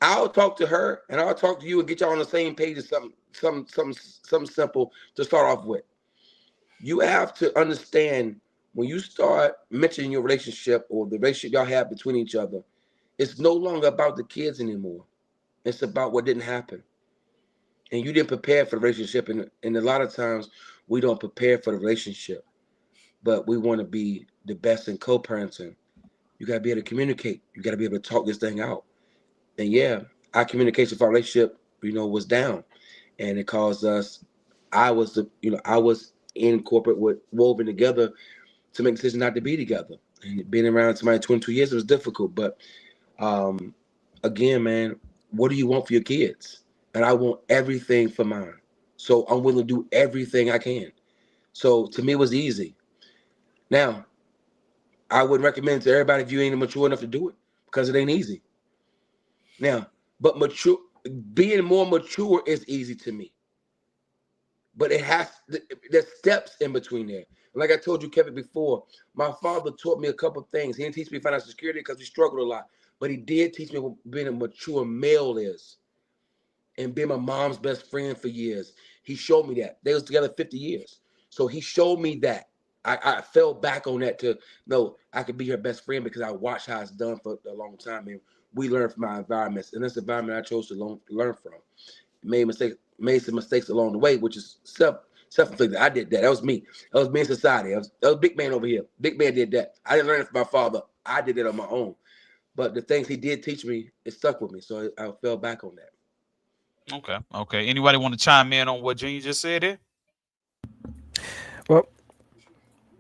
I'll talk to her and I'll talk to you and get y'all on the same page of something simple to start off with. You have to understand when you start mentioning your relationship or the relationship y'all have between each other, it's no longer about the kids anymore. It's about what didn't happen. And you didn't prepare for the relationship. And a lot of times we don't prepare for the relationship, but we want to be the best in co-parenting. You got to be able to communicate. You got to be able to talk this thing out. And yeah, our communication for our relationship, was down. And it caused us, I was in corporate with woven together to make decisions not to be together. And being around somebody 22 years, it was difficult. But again, man, what do you want for your kids? And I want everything for mine. So I'm willing to do everything I can. So to me, it was easy. Now, I wouldn't recommend it to everybody if you ain't mature enough to do it because it ain't easy. Now, but being more mature is easy to me. But there's steps in between there. Like I told you, Kevin, before, my father taught me a couple of things. He didn't teach me financial security because we struggled a lot. But he did teach me what being a mature male is. And being my mom's best friend for years. He showed me that. They was together 50 years. So he showed me that. I fell back on that to know I could be her best friend because I watched how it's done for a long time. And we learned from my environments. And this environment I chose to learn from. Made some mistakes along the way, which is self-inflicted. I did that. That was me. That was me in society. That was big man over here. Big man did that. I didn't learn it from my father. I did it on my own. But the things he did teach me, it stuck with me. So I fell back on that. Okay. Anybody want to chime in on what Junior just said here? Well,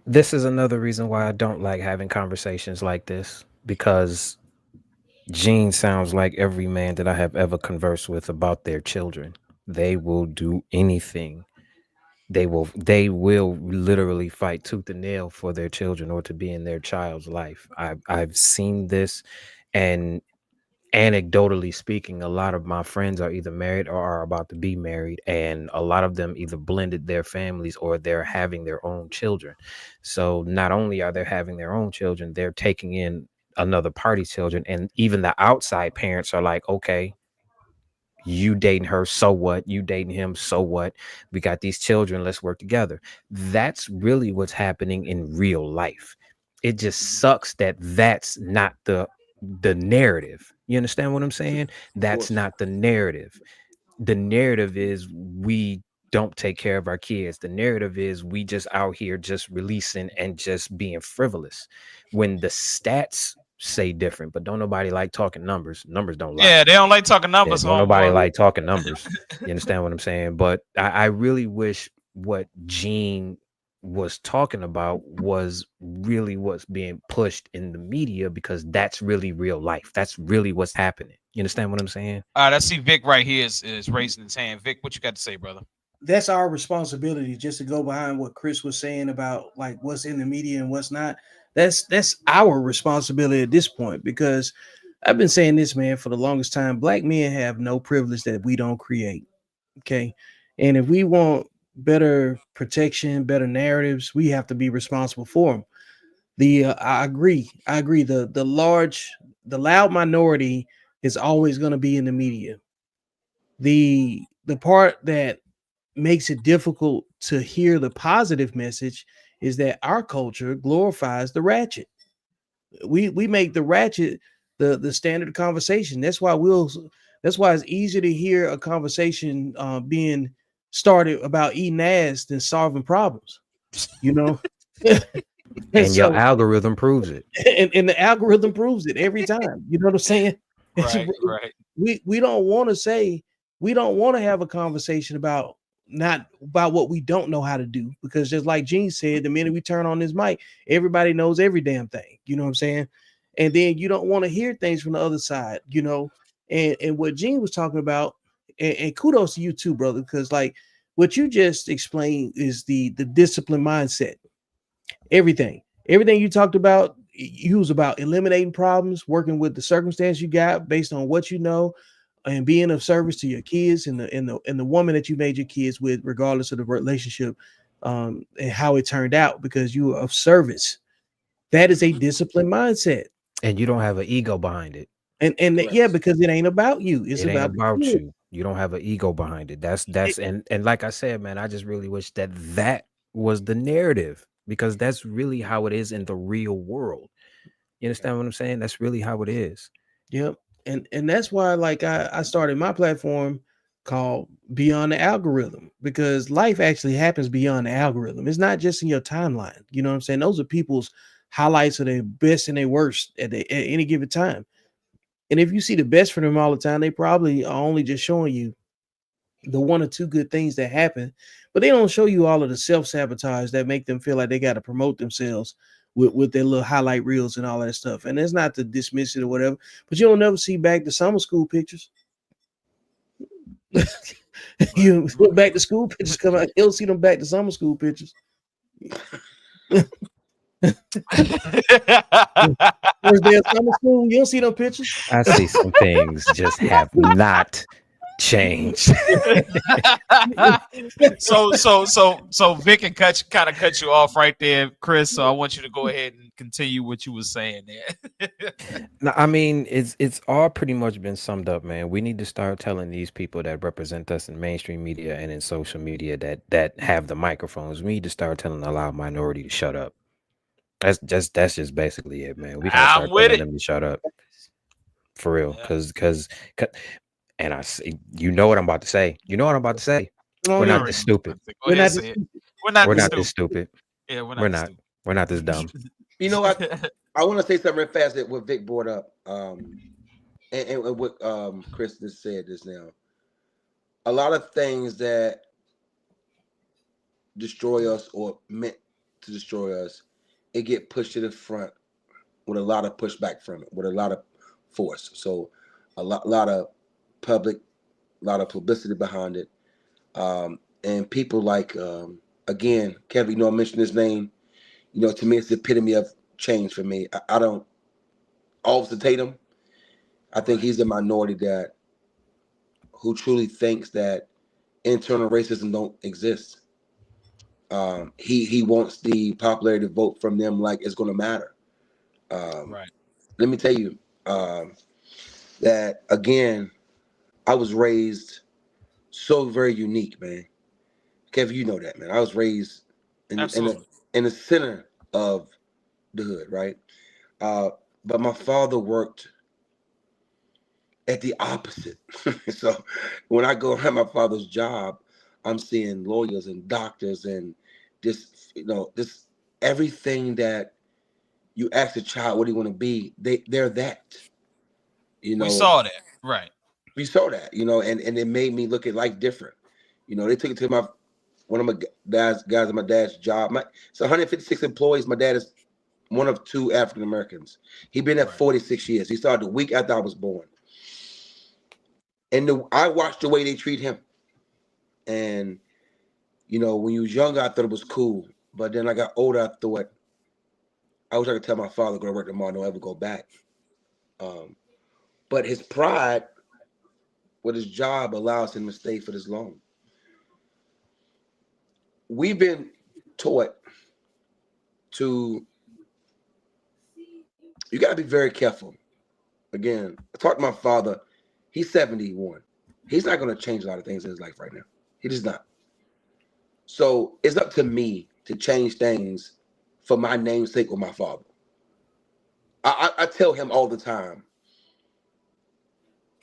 this is another reason why I don't like having conversations like this, because Gene sounds like every man that I have ever conversed with about their children. They will do anything. They will literally fight tooth and nail for their children or to be in their child's life. I've seen this, and anecdotally speaking, a lot of my friends are either married or are about to be married, and a lot of them either blended their families or they're having their own children. So not only are they having their own children, they're taking in another party's children, and even the outside parents are like, okay, you dating her, so what? You dating him, so what? We got these children, let's work together. That's really what's happening in real life. It just sucks that that's not the narrative. You understand what I'm saying? That's not the narrative. The narrative is we don't take care of our kids. The narrative is we just out here just releasing and just being frivolous, when the stats say different. But don't nobody like talking numbers. Numbers don't lie. Yeah, they don't like talking numbers. Don't nobody like talking numbers. You understand what I'm saying? But I really wish what Gene was talking about was really what's being pushed in the media, because that's really real life. That's really what's happening. You understand what I'm saying? All right, I see Vic right here is raising his hand. Vic, what you got to say, brother? That's our responsibility, just to go behind what Chris was saying about like what's in the media and what's not. That's our responsibility at this point, because I've been saying this, man, for the longest time. Black men have no privilege that we don't create. Okay. And if we want better protection, better narratives, we have to be responsible for them. I agree. The loud minority is always going to be in the media. The part that makes it difficult to hear the positive message is that our culture glorifies the ratchet. We make the ratchet the standard conversation. That's why it's easier to hear a conversation being started about eating ass than solving problems. And so, your algorithm proves it. And the algorithm proves it every time. You know what I'm saying? Right. We don't want to say, we don't want to have a conversation about what we don't know how to do, because just like Gene said, the minute we turn on this mic, everybody knows every damn thing. You know what I'm saying? and then you don't want to hear things from the other side, you know. And what Gene was talking about, and kudos to you too, brother, because like what you just explained is the discipline mindset. Everything you talked about, you was about eliminating problems, working with the circumstance you got based on what you know, and being of service to your kids and the woman that you made your kids with, regardless of the relationship, and how it turned out, because you were of service. That is a disciplined mindset. And you don't have an ego behind it. And yeah, because it ain't about you. It's It ain't about the about kid. you. You don't have an ego behind it. That's and like I said, man, I just really wish that was the narrative, because that's really how it is in the real world. You understand what I'm saying? That's really how it is. Yep. And that's why like I started my platform called Beyond the Algorithm, because life actually happens beyond the algorithm. It's not just in your timeline. You know what I'm saying? Those are people's highlights of their best and their worst at any given time. And if you see the best for them all the time, they probably are only just showing you the one or two good things that happen, but they don't show you all of the self-sabotage that make them feel like they got to promote themselves with their little highlight reels and all that stuff. And it's not to dismiss it or whatever, but you don't never see back the summer school pictures. You look back to school pictures come out, you don't see them back to summer school pictures. First day of summer school, you don't see them pictures. I see some things just have not changed. So Vic can kind of cut you off right there, Chris. So I want you to go ahead and continue what you were saying there. No, I mean, it's all pretty much been summed up, man. We need to start telling these people that represent us in mainstream media and in social media that have the microphones. We need to start telling the loud minority to shut up. That's just basically it, man. We gotta I'm start with telling it. them to shut up for real, Yeah. because and I see, you know what I'm about to say. You know what I'm about to say. Oh, We're yeah. not this stupid. Go We're ahead, not say it. this- We're not We're this not this stupid. stupid. Yeah, we're We're not this not. stupid. We're not this dumb. You know what? I want to say something real fast that what Vic brought up, and what Chris just said just now. A lot of things that destroy us or meant to destroy us, it get pushed to the front with a lot of pushback from it, with a lot of force. So, lot of public, a lot of publicity behind it, and people like again, Kevin. You know, I mentioned his name. You know, to me, it's the epitome of change for me. I don't Officer Tatum. I think he's the minority that who truly thinks that internal racism don't exist. He wants the popularity vote from them like it's going to matter. Right. Let me tell you that again. I was raised so very unique, man. Kev, you know that, man. I was raised Absolutely. in the center of the hood, right? Uh, but my father worked at the opposite. So when I go around my father's job, I'm seeing lawyers and doctors and this everything that you ask a child what do you want to be, they're that. You We know, saw that. Right. we saw that, and it made me look at life different. They took it to my one of my guys at my dad's job. It's 156 employees. My dad is one of two African Americans. He's been there Right. 46 years. He started the week after I was born. And I watched the way they treat him. And, when you was younger, I thought it was cool. But then I got older, I thought, I wish I could tell my father, go to work tomorrow, don't ever go back. But his pride with his job allows him to stay for this long. We've been taught to, you got to be very careful. Again, I talked to my father. He's 71. He's not going to change a lot of things in his life right now. He does not. So it's up to me to change things for my namesake with my father. I tell him all the time,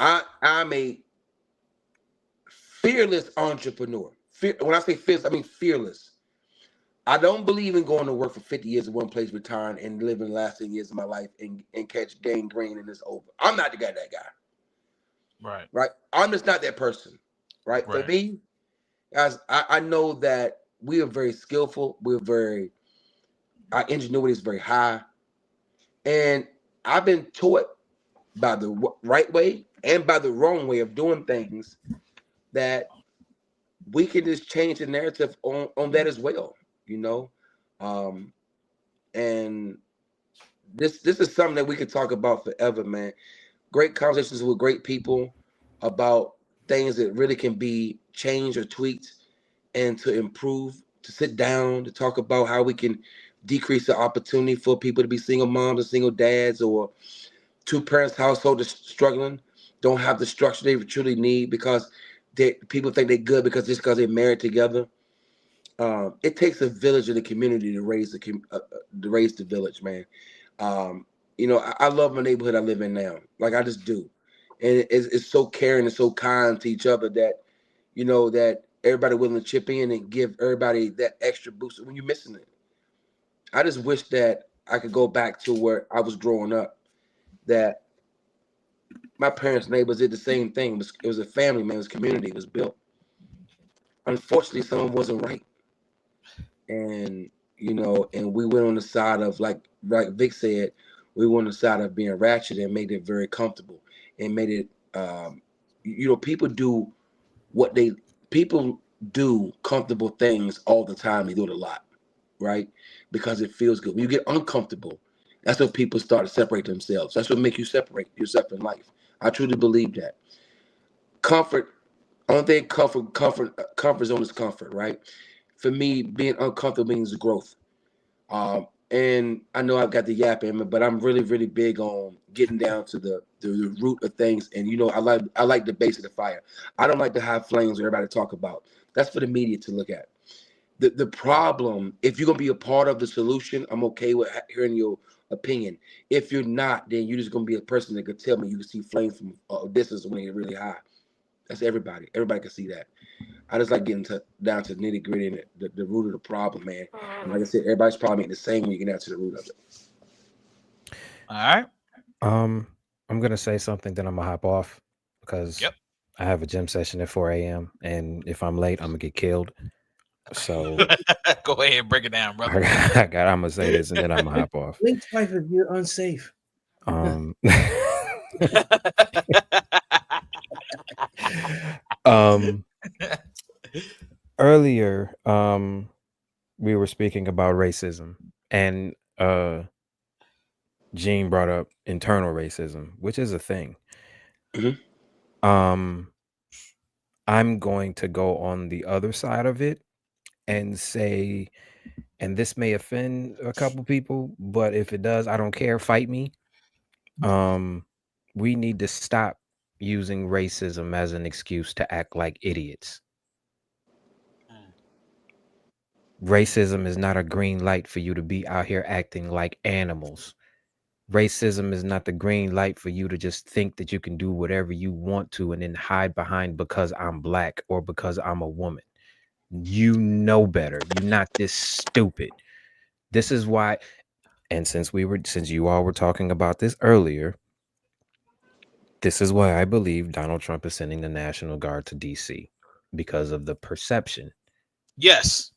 I'm a fearless entrepreneur. When I say fearless, I mean fearless. I don't believe in going to work for 50 years in one place, retiring, and living the last 10 years of my life and catch gangrene and it's over. I'm not that guy. Right. Right? I'm just not that person. Right? For Right. me, as I know that we are very skillful. Our ingenuity is very high. And I've been taught by the right way and by the wrong way of doing things that we can just change the narrative on that as well, you know. Um, and this is something that we could talk about forever, man. Great conversations with great people about things that really can be changed or tweaked and to improve, to sit down, to talk about how we can decrease the opportunity for people to be single moms or single dads or two parents household is struggling, don't have the structure they truly need because people think they're good because just because they're married together. It takes a village in the community to raise to raise the village, man. Um, I love my neighborhood I live in now. Like I just do, and it's so caring and so kind to each other that that everybody willing to chip in and give everybody that extra boost when you're missing it. I just wish that I could go back to where I was growing up. That my parents' neighbors did the same thing. It was a family, man. It was community. It was built. Unfortunately, someone wasn't right, and and we went on the side of like Vic said, we went on the side of being ratchet and made it very comfortable and made it. People do what they people do comfortable things all the time. They do it a lot, right? Because it feels good. When you get uncomfortable, that's when people start to separate themselves. That's what makes you separate yourself in life. I truly believe that. Comfort, only thing comfort zone is comfort, right? For me, being uncomfortable means growth. And I know I've got the yap in me, but I'm really, really big on getting down to the root of things. And I like the base of the fire. I don't like the high flames everybody talk about. That's for the media to look at. The problem, if you're gonna be a part of the solution, I'm okay with hearing your opinion. If you're not, then you're just gonna be a person that could tell me you can see flames from a distance when they're really high. That's everybody. Everybody can see that. I just like getting down to nitty gritty and the root of the problem, man. And like I said, everybody's problem ain't the same when you get down to the root of it. All right. I'm gonna say something, then I'm gonna hop off because Yep. I have a gym session at 4 a.m. and if I'm late, I'm gonna get killed. So Go ahead and break it down, brother. I'm gonna say this and then I'm gonna hop off. Link's wife if you're unsafe. Um, um, earlier, we were speaking about racism, and Gene brought up internal racism, which is a thing. Mhm. I'm going to go on the other side of it and say, and this may offend a couple people, but if it does, I don't care. Fight me. We need to stop using racism as an excuse to act like idiots. Racism is not a green light for you to be out here acting like animals. Racism is not the green light for you to just think that you can do whatever you want to and then hide behind because I'm black or because I'm a woman. You know better. You're not this stupid. This is why, and since you all were talking about this earlier, this is why I believe Donald Trump is sending the National Guard to DC because of the perception. Yes.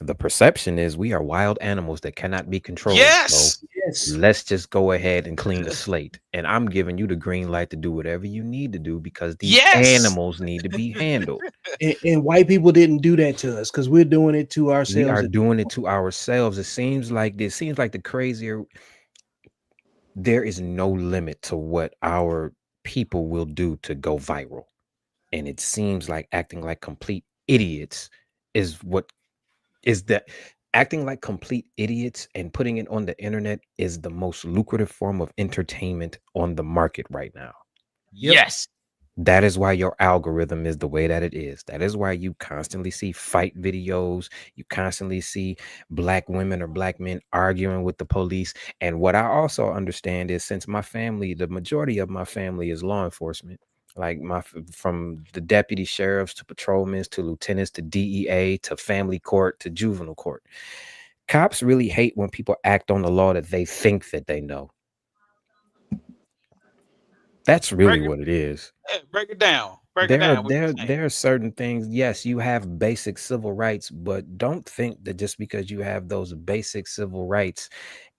The perception is we are wild animals that cannot be controlled. Yes. So Yes. let's just go ahead and clean the slate. And I'm giving you the green light to do whatever you need to do because these animals need to be handled. And white people didn't do that to us because we're doing it to ourselves. We are doing it to ourselves. It seems like the crazier. There is no limit to what our people will do to go viral. And it seems like acting like complete idiots is acting like complete idiots and putting it on the internet is the most lucrative form of entertainment on the market right now. Yes. That is why your algorithm is the way that it is. That is why you constantly see fight videos. You constantly see black women or black men arguing with the police. And what I also understand is since the majority of my family is law enforcement, like from the deputy sheriffs to patrolmen to lieutenants to DEA to family court to juvenile court. Cops really hate when people act on the law that they think that they know. That's really what it is. Break it down. There are certain things. Yes, you have basic civil rights, but don't think that just because you have those basic civil rights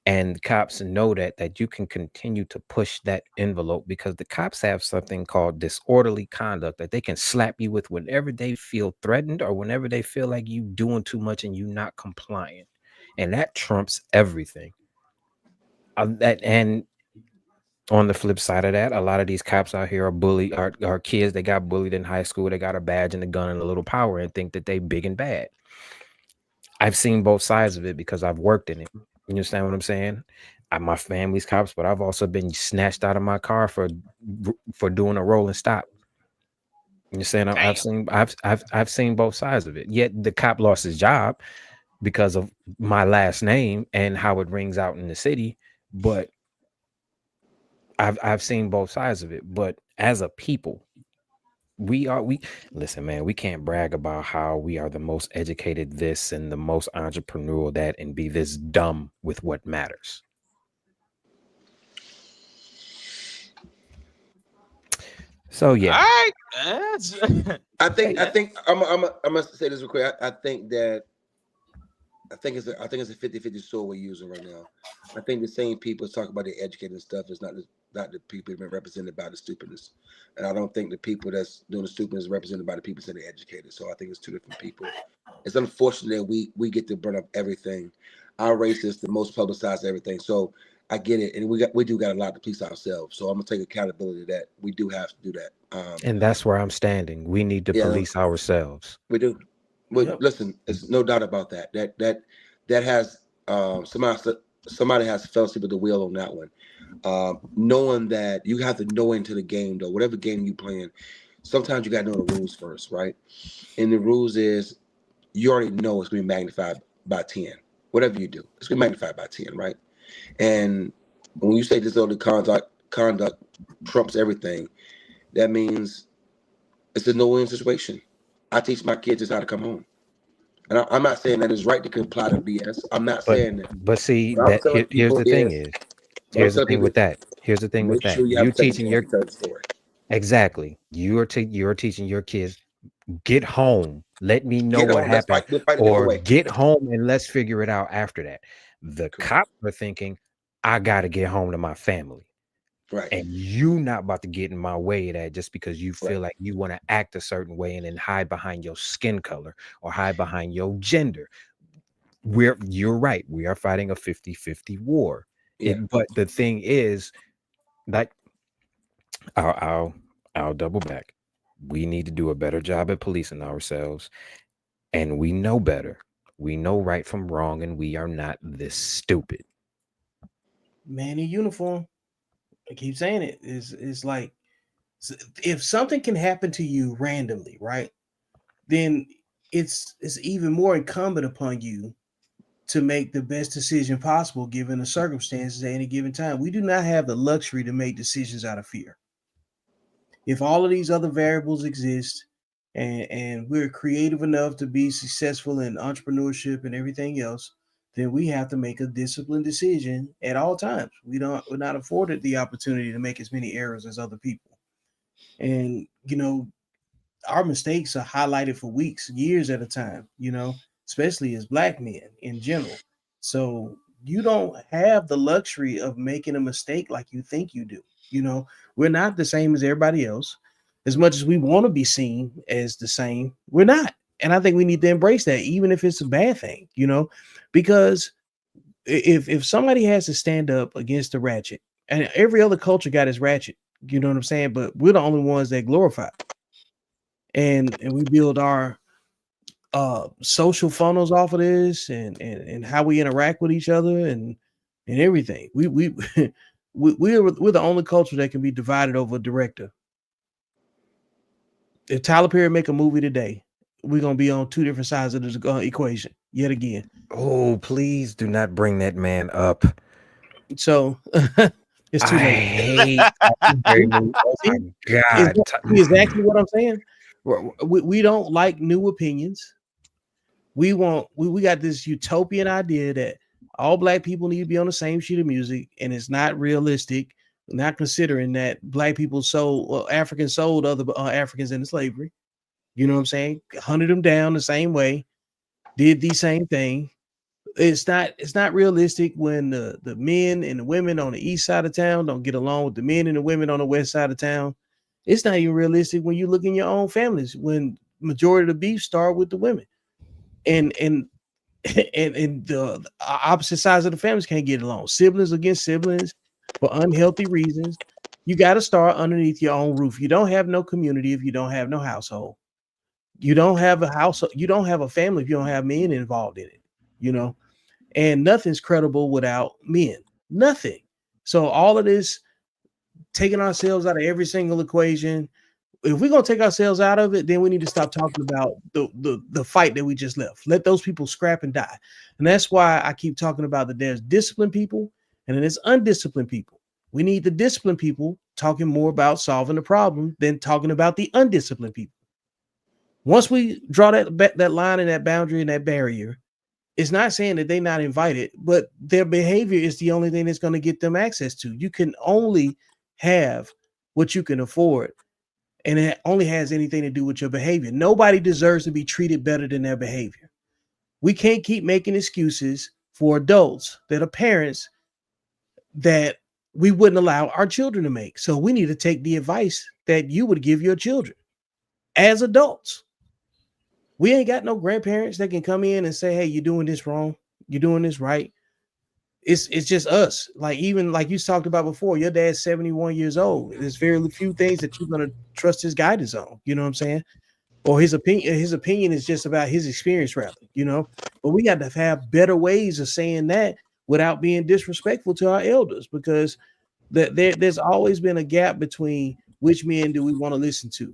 And cops know that you can continue to push that envelope because the cops have something called disorderly conduct that they can slap you with whenever they feel threatened or whenever they feel like you doing too much and you not compliant. And that trumps everything. And on the flip side of that, a lot of these cops out here are kids that got bullied in high school. They got a badge and a gun and a little power and think that they big and bad. I've seen both sides of it because I've worked in it. You understand what I'm saying? My family's cops, but I've also been snatched out of my car for doing a roll and stop. You understand? I've seen both sides of it. Yet the cop lost his job because of my last name and how it rings out in the city. But I've seen both sides of it. But as a people, we listen, man, we can't brag about how we are the most educated this and the most entrepreneurial that and be this dumb with what matters. So yeah. All right. I think I'm gonna say this real quick. I think it's a 50-50 sword we're using right now. I think the same people talk about the educated stuff is not the people who've been represented by the stupidness. And I don't think the people that's doing the stupidness is represented by the people that are educated. So I think it's two different people. It's unfortunate that we get to burn up everything. Our race is the most publicized everything. So I get it. And we do got a lot to police ourselves. So I'm gonna take accountability that we do have to do that. And that's where I'm standing. We need to police ourselves. We do. But listen, there's no doubt about that. That has somebody has fell asleep at the wheel on that one. Knowing that you have to know into the game though, whatever game you playing, sometimes you gotta know the rules first, right? And the rules is you already know it's gonna be magnified by 10. Whatever you do, it's gonna be magnified by 10, right? And when you say disorderly conduct trumps everything, that means it's a no-win situation. I teach my kids just how to come home. And I'm not saying that it's right to comply to BS. I'm not saying that. But see, here's the thing is, here's the thing with that. Here's the thing with that. You're teaching your exactly. You're teaching your kids, get home. Let me know what happened, or get home and let's figure it out after that. The cops are thinking, I gotta get home to my family. Right. And you not about to get in my way of that just because you feel like you want to act a certain way and then hide behind your skin color or hide behind your gender. You're right. We are fighting a 50-50 war. But the thing is, like, I'll double back. We need to do a better job at policing ourselves, and we know better. We know right from wrong, and we are not this stupid. Man in uniform. I keep saying it. It's like, if something can happen to you randomly, right? Then it's even more incumbent upon you to make the best decision possible given the circumstances at any given time. We do not have the luxury to make decisions out of fear. If all of these other variables exist and we're creative enough to be successful in entrepreneurship and everything else, then we have to make a disciplined decision at all times. We're not afforded the opportunity to make as many errors as other people. And, our mistakes are highlighted for weeks, years at a time, especially as Black men in general. So you don't have the luxury of making a mistake like you think you do. We're not the same as everybody else. As much as we want to be seen as the same, we're not. And I think we need to embrace that, even if it's a bad thing, because if somebody has to stand up against the ratchet, and every other culture got its ratchet, you know what I'm saying? But we're the only ones that glorify. And we build our social funnels off of this and how we interact with each other and everything. We're the only culture that can be divided over a director. If Tyler Perry make a movie today, we're gonna be on two different sides of the equation yet again. Oh, please do not bring that man up. So it's too late. Hate oh my God. Exactly what I'm saying. We don't like new opinions. We got this utopian idea that all Black people need to be on the same sheet of music, and it's not realistic. Not considering that Black people Africans sold other Africans into slavery. You know what I'm saying? Hunted them down the same way, did the same thing. It's not realistic when the men and the women on the east side of town don't get along with the men and the women on the west side of town. It's not even realistic when you look in your own families when majority of the beef start with the women. And and the opposite sides of the families can't get along. Siblings against siblings for unhealthy reasons. You got to start underneath your own roof. You don't have no community if you don't have no household. You don't have a house. You don't have a family if you don't have men involved in it. You know, and nothing's credible without men. Nothing. So all of this taking ourselves out of every single equation. If we're gonna take ourselves out of it, then we need to stop talking about the fight that we just left. Let those people scrap and die. And that's why I keep talking about that there's disciplined people and then there's undisciplined people. We need the disciplined people talking more about solving the problem than talking about the undisciplined people. Once we draw that line and that boundary and that barrier, it's not saying that they're not invited, but their behavior is the only thing that's going to get them access to. You can only have what you can afford, and it only has anything to do with your behavior. Nobody deserves to be treated better than their behavior. We can't keep making excuses for adults that are parents that we wouldn't allow our children to make. So we need to take the advice that you would give your children as adults. We ain't got no grandparents that can come in and say, hey, you're doing this wrong. You're doing this right. It's just us. Like, even like you talked about before, your dad's 71 years old. There's very few things that you're going to trust his guidance on. You know what I'm saying? Or his opinion. His opinion is just about his experience, rather, you know. But we got to have better ways of saying that without being disrespectful to our elders, because there's always been a gap between which men do we want to listen to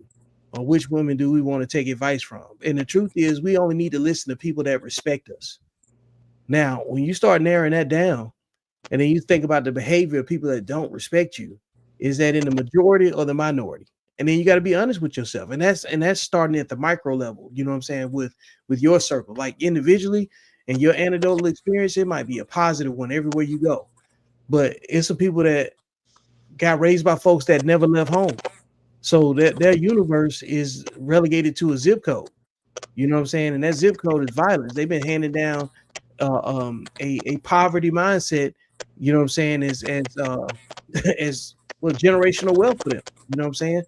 or which women do we want to take advice from. And the truth is, we only need to listen to people that respect us. Now, when you start narrowing that down, and then you think about the behavior of people that don't respect you, is that in the majority or the minority? And then you got to be honest with yourself. And that's starting at the micro level, you know what I'm saying, with your circle. Like individually and your anecdotal experience, it might be a positive one everywhere you go. But it's some people that got raised by folks that never left home. So that their universe is relegated to a zip code. You know what I'm saying? And that zip code is violence. They've been handing down a poverty mindset, you know what I'm saying, as as well, generational wealth for them. You know what I'm saying?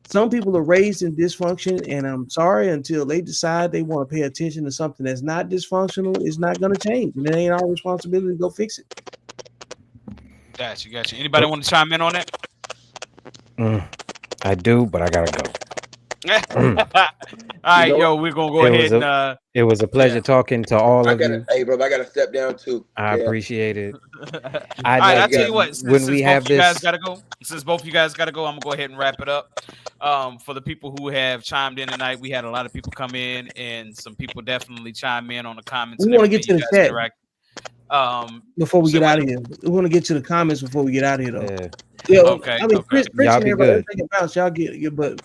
Some people are raised in dysfunction, and I'm sorry, until they decide they want to pay attention to something that's not dysfunctional, it's not going to change. And it ain't our responsibility to go fix it. Gotcha. Anybody want to chime in on that? I do, but I gotta go. All right, yo, we're gonna go ahead and it was a pleasure talking to all of you. Hey, bro, I gotta step down too. I appreciate it. I tell you what, when we have you guys gotta go, since both of you guys gotta go, I'm gonna go ahead and wrap it up. For the people who have chimed in tonight, we had a lot of people come in, and some people definitely chime in on the comments. We want to get to the chat before we get out of here. We want to get to the comments before we get out of here, though. Yeah, okay. I mean, Chris y'all and be everybody good. bounce. Y'all get, but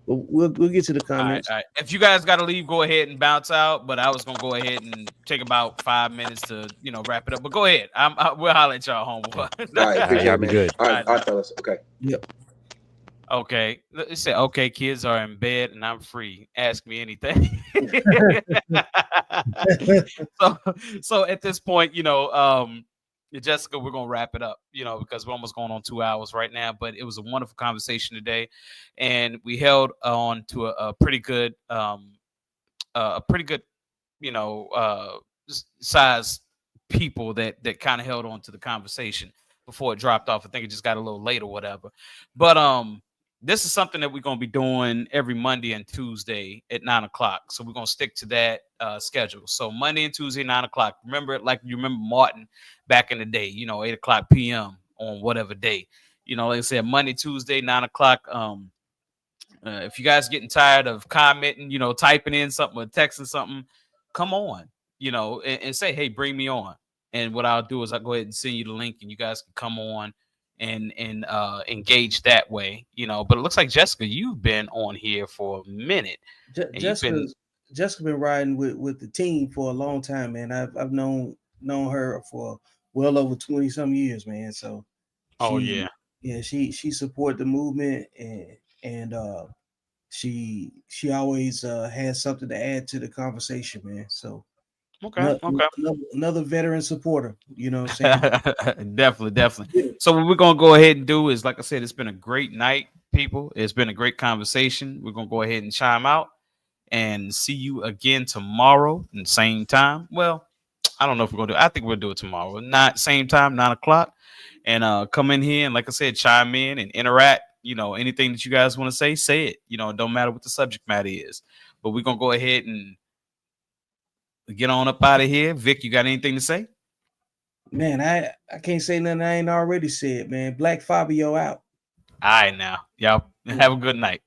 we'll get to the comments. All right. If you guys got to leave, go ahead and bounce out. But I was gonna go ahead and take about 5 minutes to wrap it up. But go ahead. We'll holler at y'all, home. All right, y'all be good. All right, fellas. Okay. Yep. Okay. It said, okay, kids are in bed and I'm free. Ask me anything. so at this point, Jessica, we're gonna wrap it up, because we're almost going on 2 hours right now. But it was a wonderful conversation today, and we held on to a pretty good, size people that kind of held on to the conversation before it dropped off. I think it just got a little late or whatever. But this is something that we're gonna be doing every Monday and Tuesday at 9:00. So we're gonna stick to that schedule. So Monday and Tuesday, 9:00. Remember, like you remember Martin back in the day, 8:00 p.m. on whatever day. Like I said, Monday, Tuesday, 9:00. If you guys getting tired of commenting, typing in something or texting something, come on, and say, hey, bring me on. And what I'll do is I'll go ahead and send you the link, and you guys can come on and engage that way, But it looks like, Jessica, you've been on here for a minute. Jessica been riding with the team for a long time, man. I've known her for well over 20 some years, man. So she support the movement, and she always has something to add to the conversation, man. So Okay. Another veteran supporter. You know what I'm saying? Definitely. So what we're gonna go ahead and do is, like I said, it's been a great night, people. It's been a great conversation. We're gonna go ahead and chime out and see you again tomorrow in the same time. Well, I don't know if we're gonna do it. I think we'll do it tomorrow. Not same time, 9 o'clock. And come in here and, like I said, chime in and interact. Anything that you guys want to say it. It don't matter what the subject matter is. But we're gonna go ahead and get on up out of here. Vic, you got anything to say? Man, I can't say nothing I ain't already said, man. Black Fabio out. All right, now. Y'all have a good night.